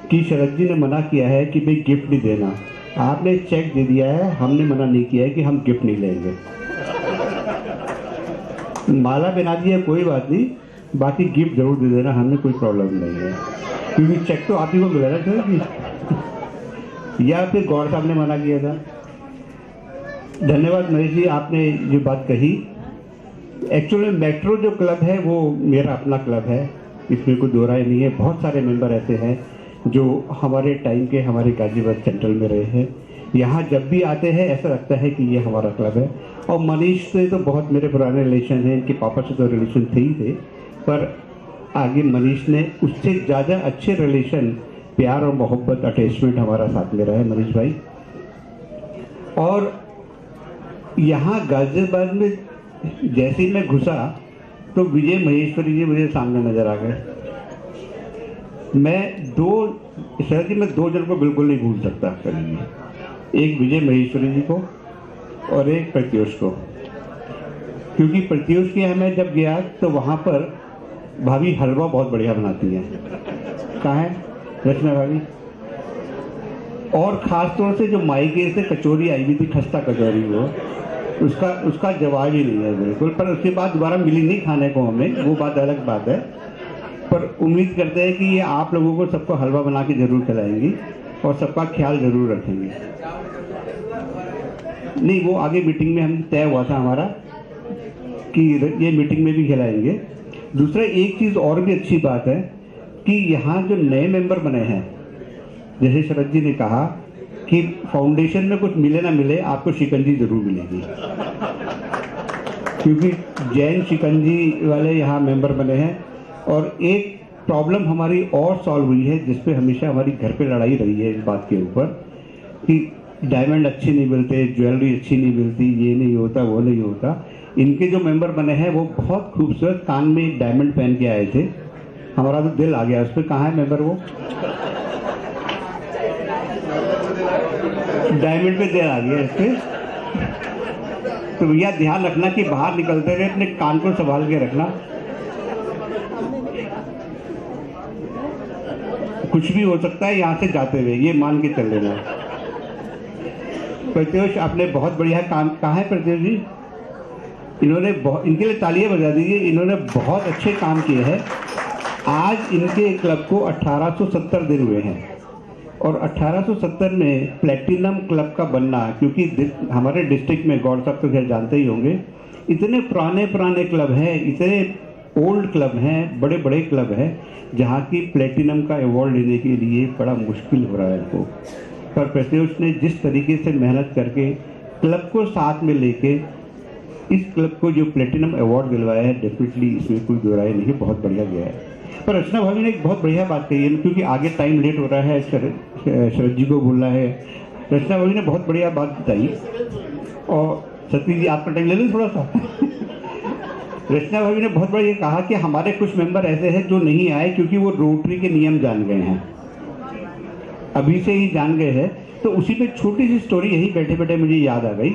कि शरद जी ने मना किया है कि भाई गिफ्ट नहीं देना। आपने चेक दे दिया है, हमने मना नहीं किया है कि हम गिफ्ट नहीं लेंगे। माला बना दिया कोई बात नहीं, बाकी गिफ्ट जरूर दे देना, हमें कोई प्रॉब्लम नहीं है, क्योंकि चेक तो आप ही को मिला ना सर। या फिर गौर साहब ने मना किया था। धन्यवाद मनीष जी, आपने ये बात कही। एक्चुअली मेट्रो जो क्लब है वो मेरा अपना क्लब है, इसमें कोई दो राय नहीं है। बहुत सारे मेंबर ऐसे हैं जो हमारे टाइम के हमारे गाजीपुर सेंट्रल में रहे हैं। यहाँ जब भी आते हैं ऐसा लगता है कि ये हमारा क्लब है। और मनीष से तो बहुत मेरे पुराने रिलेशन हैं, इनके पापा से तो रिलेशन थे ही थे, पर आगे मनीष ने उससे ज़्यादा अच्छे रिलेशन, प्यार और मोहब्बत, अटैचमेंट हमारा साथ में रहा है मनीष भाई। और यहाँ गाजियाबाद में जैसे ही मैं घुसा तो विजय महेश्वरी जी मुझे सामने नजर आ गए। मैं दो जन को बिल्कुल नहीं भूल सकता कभी। एक विजय महेश्वरी जी को और एक प्रत्युष को, क्योंकि प्रत्युष के यहाँ मैं जब गया तो वहाँ पर भाभी हलवा बहुत बढ़िया बनाती हैं। कहाँ है रचना भाभी? और ख़ास तौर से जो मायके से कचौरी आई हुई थी, खस्ता कचौरी, वो उसका जवाब ही नहीं है बिल्कुल। पर उसके बाद दोबारा मिली नहीं खाने को हमें, वो बात अलग बात है। पर उम्मीद करते हैं कि ये आप लोगों को सबको हलवा बना के ज़रूर खिलाएंगी और सबका ख्याल ज़रूर रखेंगे। नहीं, वो आगे मीटिंग में हम तय हुआ था हमारा कि ये मीटिंग में भी खिलाएंगे। दूसरा एक चीज़ और भी अच्छी बात है कि यहाँ जो नए मेंबर बने हैं, जैसे शरद जी ने कहा कि फाउंडेशन में कुछ मिले ना मिले, आपको शिकंजी जरूर मिलेगी, क्योंकि जैन शिकंजी वाले यहाँ मेंबर बने हैं। और एक प्रॉब्लम हमारी और सॉल्व हुई है, जिसपे हमेशा हमारी घर पे लड़ाई रही है इस बात के ऊपर कि डायमंड अच्छे नहीं मिलते, ज्वेलरी अच्छी नहीं मिलती, ये नहीं होता, वो नहीं होता। इनके जो मेंबर बने हैं वो बहुत खूबसूरत कान में एक डायमंड पहन के आए थे। हमारा तो दिल आ गया उस पर। कहाँ है मेंबर? वो डायमंड पे दिल आ गया इस पे। तो भैया ध्यान रखना कि बाहर निकलते हुए अपने कान को संभाल के रखना। कुछ भी हो सकता है यहाँ से जाते हुए, ये मान के चल लेना। प्रत्युष आपने बहुत बढ़िया काम। कहाँ है प्रत्युष जी? इनके लिए तालियां बजा दीजिए। इन्होंने बहुत अच्छे काम किए हैं। आज इनके क्लब को 1870 दिन हुए हैं और 1870 में प्लेटिनम क्लब का बनना, क्योंकि हमारे डिस्ट्रिक्ट में, गौड़ साहब तो खैर जानते ही होंगे, इतने पुराने क्लब हैं, इतने ओल्ड क्लब हैं, बड़े बड़े क्लब हैं, जहाँ की प्लेटिनम का अवार्ड लेने के लिए बड़ा मुश्किल हो रहा है इनको। पर प्रत्युष ने जिस तरीके से मेहनत करके क्लब को साथ में लेके इस क्लब को जो प्लेटिनम अवार्ड दिलवाया है, डेफिनेटली इसमें कोई दो राय नहीं, बहुत बढ़िया गया है। पर रचना भाभी ने एक बहुत बढ़िया बात कही है, क्योंकि आगे टाइम लेट हो रहा है, शरद जी को बोलना है। रचना भाभी ने बहुत बढ़िया बात बताई। और सती जी आपका टाइम ले लें थोड़ा सा। रचना भाभी ने बहुत बढ़िया कहा कि हमारे कुछ मेंबर ऐसे हैं जो नहीं आए क्योंकि वो रोटरी के नियम जान गए हैं, अभी से ही जान गए हैं। तो उसी पे छोटी सी स्टोरी यही बैठे बैठे मुझे याद आ गई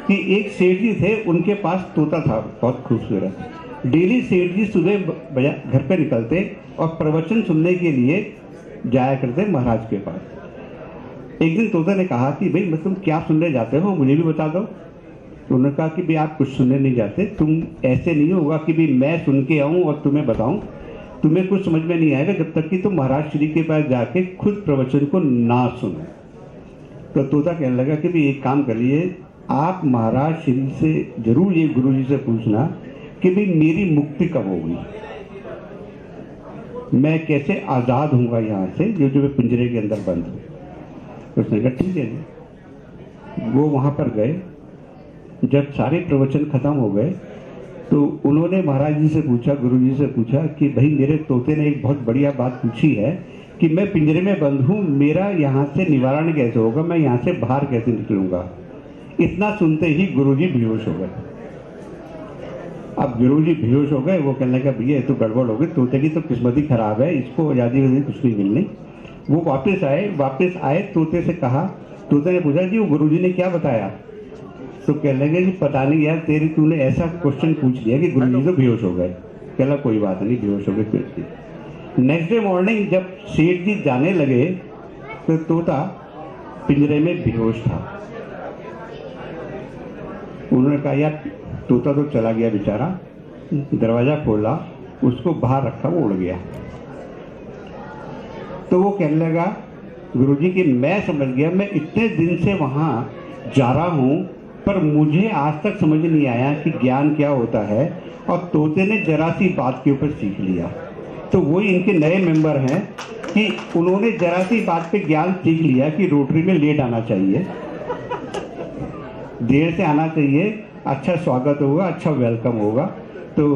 कि एक सेठ जी थे, उनके पास तोता था बहुत खूबसूरत। डेली सेठ जी सुबह घर पे निकलते और प्रवचन सुनने के लिए जाया करते महाराज के पास। एक दिन तोता ने कहा कि भाई तुम क्या सुनने जाते हो, मुझे भी बता दो। तो उन्होंने कहा कि भाई आप कुछ सुनने नहीं जाते, तुम ऐसे नहीं होगा कि भाई मैं सुन के आऊँ और तुम्हें बताऊँ, तुम्हें कुछ समझ में नहीं आएगा जब तक कि तुम महाराज श्री के पास जाके खुद प्रवचन को ना सुनो। तो तोता कहने लगा कि भाई एक काम करिए, आप महाराज श्री से जरूर ये गुरु जी से पूछना कि भाई मेरी मुक्ति कब होगी, मैं कैसे आज़ाद होऊंगा यहाँ से जो मैं पिंजरे के अंदर बंद हूँ। तो उसने कहा ठीक है जी। वो वहाँ पर गए। जब सारे प्रवचन खत्म हो गए तो उन्होंने महाराज जी से पूछा, गुरु जी से पूछा कि भाई मेरे तोते ने एक बहुत बढ़िया बात पूछी है कि मैं पिंजरे में बंद हूँ, मेरा यहाँ से निवारण कैसे होगा, मैं यहाँ से बाहर कैसे निकलूंगा। इतना सुनते ही गुरुजी बेहोश हो गए। अब गुरुजी बेहोश हो गए, वो कहने लगा भैया ये तो गड़बड़ हो गई, तोते की तो किस्मत ही खराब है, इसको आज़ादी वज़ादी कुछ नहीं मिलनी। वो वापस आए तोते से कहा, तोते ने पूछा जी वो गुरुजी ने क्या बताया। तो कहने लगे जी पता नहीं यार, तूने ऐसा क्वेश्चन पूछ लिया कि गुरुजी तो बेहोश हो गए। कहला कोई बात नहीं, बेहोश हो गए। नेक्स्ट डे मॉर्निंग जब सेठ जी जाने लगे तो तोता पिंजरे में बेहोश था। उन्होंने कहा यार तोता तो चला गया बेचारा, दरवाजा खोला, उसको बाहर रखा, वो उड़ गया। तो वो कहने लगा गुरुजी कि मैं समझ गया, मैं इतने दिन से वहां जा रहा हूं पर मुझे आज तक समझ नहीं आया कि ज्ञान क्या होता है, और तोते ने जरा सी बात के ऊपर सीख लिया। तो वही इनके नए मेंबर हैं कि उन्होंने जरा सी बात पे ज्ञान सीख लिया कि रोटरी में लेट आना चाहिए, देर से आना चाहिए, अच्छा स्वागत होगा, अच्छा वेलकम होगा। तो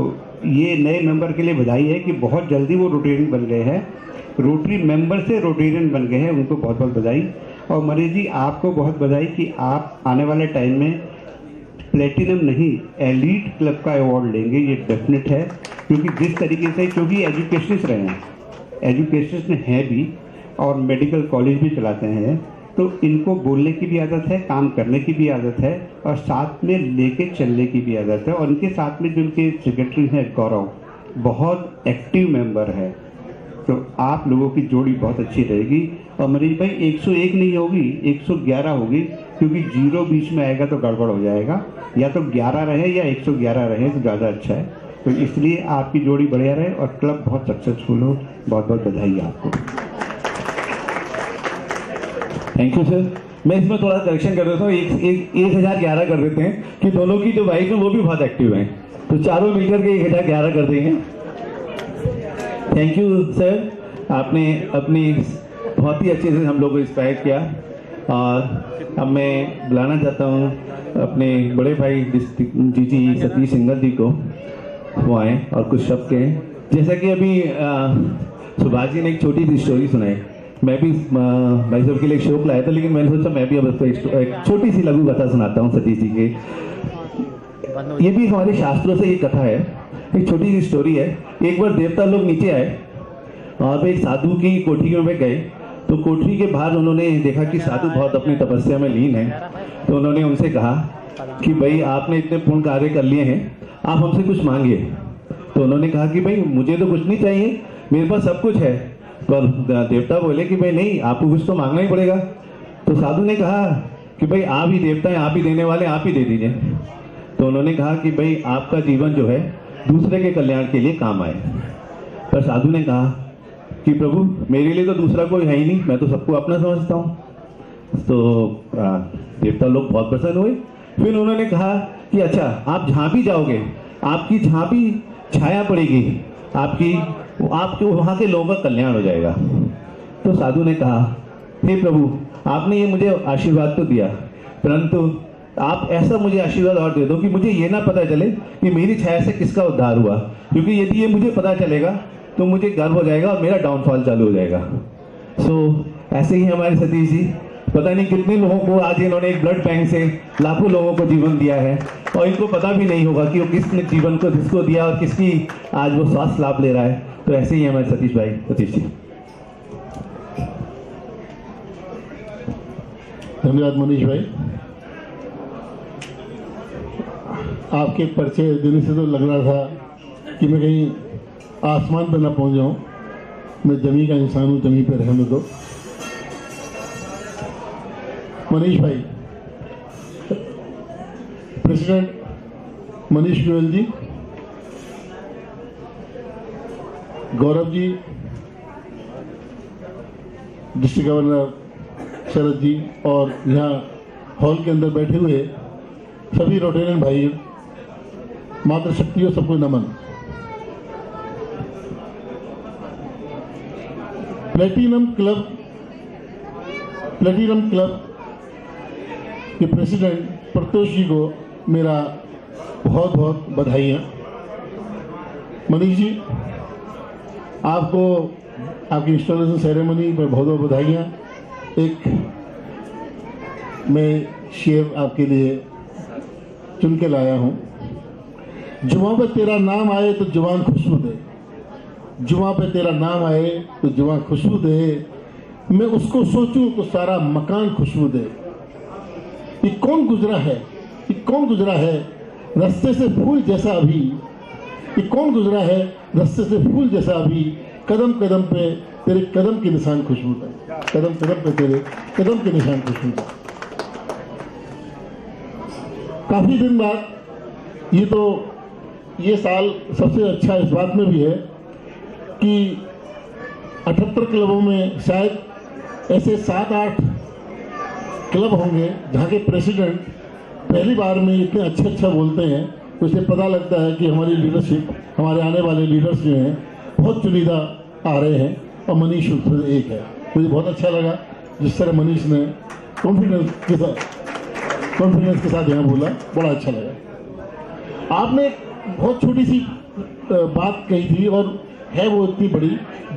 ये नए मेंबर के लिए बधाई है कि बहुत जल्दी वो रोटेरियन बन गए हैं, रोटरी मेंबर से रोटेरियन बन गए हैं, उनको बहुत बहुत बधाई। और मनीष जी आपको बहुत बधाई कि आप आने वाले टाइम में प्लेटिनम नहीं एलीट क्लब का अवार्ड लेंगे, ये डेफिनेट है। क्योंकि जिस तरीके से, क्योंकि एजुकेशनिस्ट रहे हैं, एजुकेशनिस्ट हैं भी और मेडिकल कॉलेज भी चलाते हैं, तो इनको बोलने की भी आदत है, काम करने की भी आदत है और साथ में लेके चलने की भी आदत है। और इनके साथ में जो इनके सेक्रेटरी हैं गौरव, बहुत एक्टिव मेंबर है, तो आप लोगों की जोड़ी बहुत अच्छी रहेगी। और मनीष भाई 101 नहीं होगी, 111 होगी, क्योंकि 0 बीच में आएगा तो गड़बड़ हो जाएगा। या तो 11 रहे या 111 रहे तो ज़्यादा अच्छा है। तो इसलिए आपकी जोड़ी बढ़िया रहे और क्लब बहुत सक्सेसफुल हो। बहुत बहुत बधाई आपको। Thank you sir. मैं इसमें थोड़ा करेक्शन कर देता हूँ, 1011 कर देते हैं कि दोनों की जो वाइफ है वो भी बहुत एक्टिव हैं, तो चारों मिलकर के 1011 कर देंगे। थैंक यू सर, आपने अपनी बहुत ही अच्छे से हम लोग को इंस्पायर किया। और अब मैं बुलाना चाहता हूँ अपने बड़े भाई जी सतीश सिंगल जी को, वो आए और कुछ शब्द कहें। जैसा कि अभी सुभाष जी ने एक छोटी सी स्टोरी सुनाई, मैं भी भाई साहब के लिए एक शौक लाया था, लेकिन मैंने सोचा मैं भी अब उसको एक छोटी सी लघु कथा सुनाता हूँ सतीश जी के। ये भी हमारे शास्त्रों से ये कथा है, एक छोटी सी स्टोरी है। एक बार देवता लोग नीचे आए और वे एक साधु की कोठरी में गए, तो कोठरी के बाहर उन्होंने देखा कि साधु बहुत अपनी तपस्या में लीन है। तो उन्होंने उनसे कहा कि भाई आपने इतने पूर्ण कार्य कर लिए हैं, आप हमसे कुछ मांगिए। तो उन्होंने कहा कि भाई मुझे तो कुछ नहीं चाहिए, मेरे पास सब कुछ है। पर देवता बोले कि भाई नहीं, आपको कुछ तो मांगना ही पड़ेगा। तो साधु ने कहा कि भाई आप ही देवता हैं, आप ही देने वाले, आप ही दे दीजिए। तो उन्होंने कहा कि भाई आपका जीवन जो है दूसरे के कल्याण के लिए काम आए। पर साधु ने कहा कि प्रभु मेरे लिए तो दूसरा कोई है ही नहीं, मैं तो सबको अपना समझता हूँ। तो देवता लोग बहुत प्रसन्न हुए। फिर उन्होंने कहा कि अच्छा आप जहाँ भी जाओगे, आपकी जहाँ भी छाया पड़ेगी, आपके वहाँ के लोगों का कल्याण हो जाएगा। तो साधु ने कहा हे प्रभु आपने ये मुझे आशीर्वाद तो दिया, परंतु आप ऐसा मुझे आशीर्वाद और दे दो कि मुझे ये ना पता चले कि मेरी छाया से किसका उद्धार हुआ, क्योंकि यदि ये मुझे पता चलेगा तो मुझे गर्व हो जाएगा और मेरा डाउनफॉल चालू हो जाएगा। ऐसे ही हमारे सतीश जी पता नहीं कितने लोगों को आज इन्होंने एक ब्लड बैंक से लाखों लोगों को जीवन दिया है, और इनको पता भी नहीं होगा कि वो किसने जीवन को किसको दिया और किसकी आज वो स्वास्थ्य लाभ ले रहा है। तो ऐसे ही हमारे सतीश जी। धन्यवाद मनीष भाई। आपके परिचय देने से तो लग रहा था कि मैं कहीं आसमान पर ना पहुंच जाऊं। मैं जमी का इंसान हूं, जमी पे रहने दो। मनीष भाई, प्रेसिडेंट मनीष गोयल जी, गौरव जी, डिस्ट्रिक्ट गवर्नर शरद जी और यहाँ हॉल के अंदर बैठे हुए सभी रोटेरियन भाई, मातृशक्तियों सबको नमन। प्लेटिनम क्लब के प्रेसिडेंट प्रतोष जी को मेरा बहुत बहुत बधाइयाँ। मनीष जी आपको आपकी इंस्टॉलेशन सेरेमनी पर बहुत बहुत बधाइयाँ। एक मैं शेर आपके लिए चुन के लाया हूँ। जुबां पे तेरा नाम आए तो जुबान खुशबू दे, जुबां पे तेरा नाम आए तो जुबान खुशबू दे, मैं उसको सोचूं तो सारा मकान खुशबू दे। ये कौन गुजरा है, ये कौन गुजरा है रास्ते से फूल जैसा अभी, ये कौन गुजरा है रास्ते से फूल जैसा अभी, कदम कदम पे तेरे कदम के निशान खुशबू दे, कदम कदम पे तेरे कदम के निशान खुशबू दे। काफी दिन बाद ये साल सबसे अच्छा इस बात में भी है कि 78 क्लबों में शायद ऐसे 7-8 क्लब होंगे जहाँ के प्रेसिडेंट पहली बार में इतने अच्छा बोलते हैं। तो इससे पता लगता है कि हमारी लीडरशिप, हमारे आने वाले लीडर्स जो हैं बहुत चुनिंदा आ रहे हैं, और मनीष उसमें एक है। मुझे बहुत अच्छा लगा जिस तरह मनीष ने कॉन्फिडेंस के साथ यहाँ बोला, बड़ा अच्छा लगा। आपने बहुत छोटी सी बात कही थी और है वो इतनी बड़ी,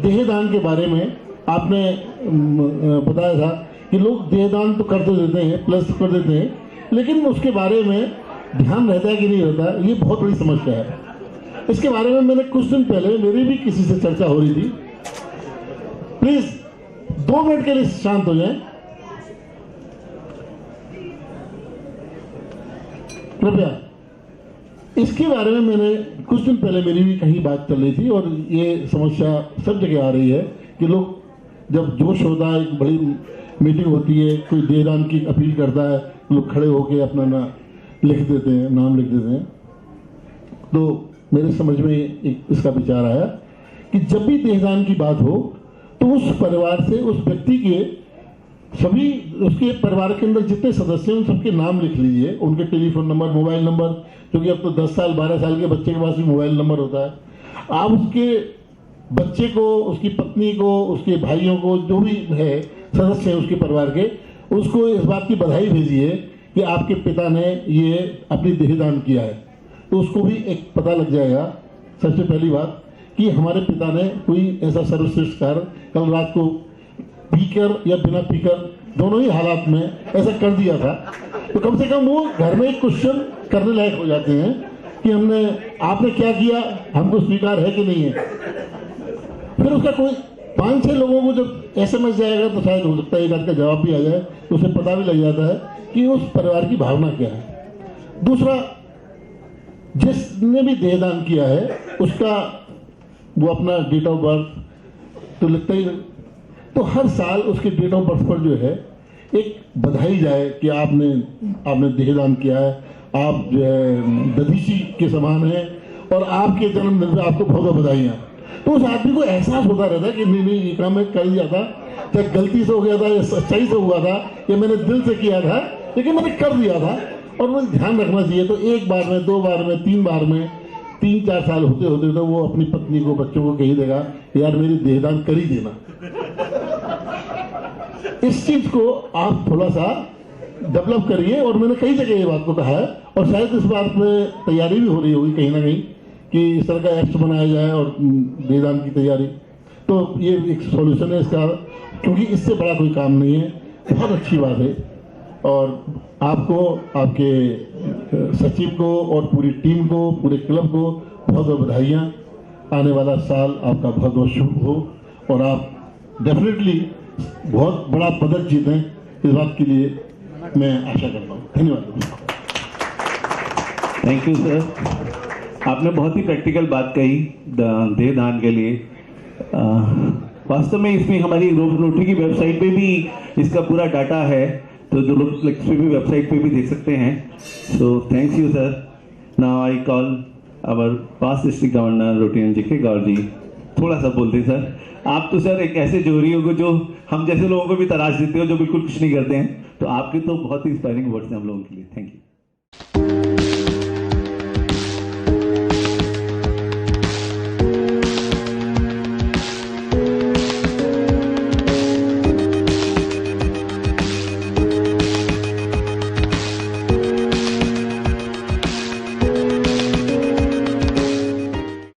देहदान के बारे में आपने बताया था कि लोग देहदान तो कर तो देते हैं, प्लस कर देते हैं, लेकिन उसके बारे में ध्यान रहता है कि नहीं रहता, ये बहुत बड़ी समस्या है। इसके बारे में मैंने कुछ दिन पहले मेरी भी किसी से चर्चा हो रही थी। प्लीज 2 मिनट के लिए शांत हो जाएं, कृपया। इसके बारे में मैंने कुछ दिन पहले मेरी भी कहीं बात चल रही थी और ये समस्या सब जगह आ रही है कि लोग जब जोश होता है, एक बड़ी मीटिंग होती है, कोई देहदान की अपील करता है, लोग खड़े होकर अपना नाम लिख देते हैं। तो मेरे समझ में एक इसका विचार आया कि जब भी देहदान की बात हो तो उस परिवार से, उस व्यक्ति के सभी, उसके परिवार के अंदर जितने सदस्य हैं उन सबके नाम लिख लीजिए, उनके टेलीफोन नंबर, मोबाइल नंबर, क्योंकि अब तो 10 साल 12 साल के बच्चे के पास भी मोबाइल नंबर होता है। आप उसके बच्चे को, उसकी पत्नी को, उसके भाइयों को, जो भी है सदस्य हैं उसके परिवार के, उसको इस बात की बधाई भेजिए कि आपके पिता ने ये अपनी देहदान किया है। तो उसको भी एक पता लग जाएगा, सबसे पहली बात, कि हमारे पिता ने कोई ऐसा सर्वश्रेष्ठ कार्य कल रात को पीकर या बिना पीकर, दोनों ही हालात में ऐसा कर दिया था। तो कम से कम वो घर में एक क्वेश्चन करने लायक हो जाते हैं कि आपने क्या किया, हमको स्वीकार है कि नहीं है। फिर उसका कोई 5-6 लोगों को जब SMS जाएगा तो शायद हो सकता है एक आध का जवाब भी आ जाए, तो उसे पता भी लग जाता है कि उस परिवार की भावना क्या है। दूसरा, जिसने भी देहदान किया है उसका वो अपना डेट ऑफ बर्थ तो लिखता ही, तो हर साल उसके डेट ऑफ बर्थ पर जो है एक बधाई जाए कि आपने देहदान किया है, आप जो है दधीची के समान हैं और आपके जन्मदिन पर आपको बहुत बहुत बधाइयाँ। तो उस आदमी को एहसास होता रहता है कि नहीं ये काम मैं कर दिया था, चाहे गलती से हो गया था या सच्चाई से हुआ था या मैंने दिल से किया था, लेकिन मैंने कर दिया था। और मुझे ध्यान रखना चाहिए। तो 1 बार में, 2 बार में, 3 बार में, 3-4 साल होते होते तो वो अपनी पत्नी को, बच्चों को कही देगा यार मेरी देहदान कर ही देना। इस चीज को आप थोड़ा सा डेवलप करिए और मैंने कई जगह ये बात को कहा है और शायद इस बात में तैयारी भी हो रही होगी कहीं ना कहीं कि इस तरह का एक्ट बनाया जाए और देहदान की तैयारी। तो ये एक सॉल्यूशन है इसका, क्योंकि इससे बड़ा कोई काम नहीं है। बहुत अच्छी बात है और आपको, आपके सचिव को और पूरी टीम को, पूरे क्लब को बहुत बहुत बधाइयाँ। आने वाला साल आपका बहुत बहुत शुभ हो और आप डेफिनेटली बहुत बड़ा पदक जीतें, इस बात के लिए मैं आशा करता हूँ। धन्यवाद। Thank you sir. आपने बहुत ही प्रैक्टिकल बात कही देहदान के लिए। वास्तव में इसमें हमारी रोटरी की वेबसाइट पे भी इसका पूरा डाटा है, तो जो लोग इस पे भी वेबसाइट पे भी देख सकते हैं। So thanks you sir. Now I call our past district governor rotarian G K Gaur जी, थोड़ा सा बोलते सर। आप तो सर एक ऐसे जोहरी हो जो हम जैसे लोगों को भी तराश देते हो, जो बिल्कुल कुछ नहीं करते हैं, तो आपके तो बहुत ही इंस्पायरिंग वर्ड्स हैं हम लोगों के लिए। Thank you.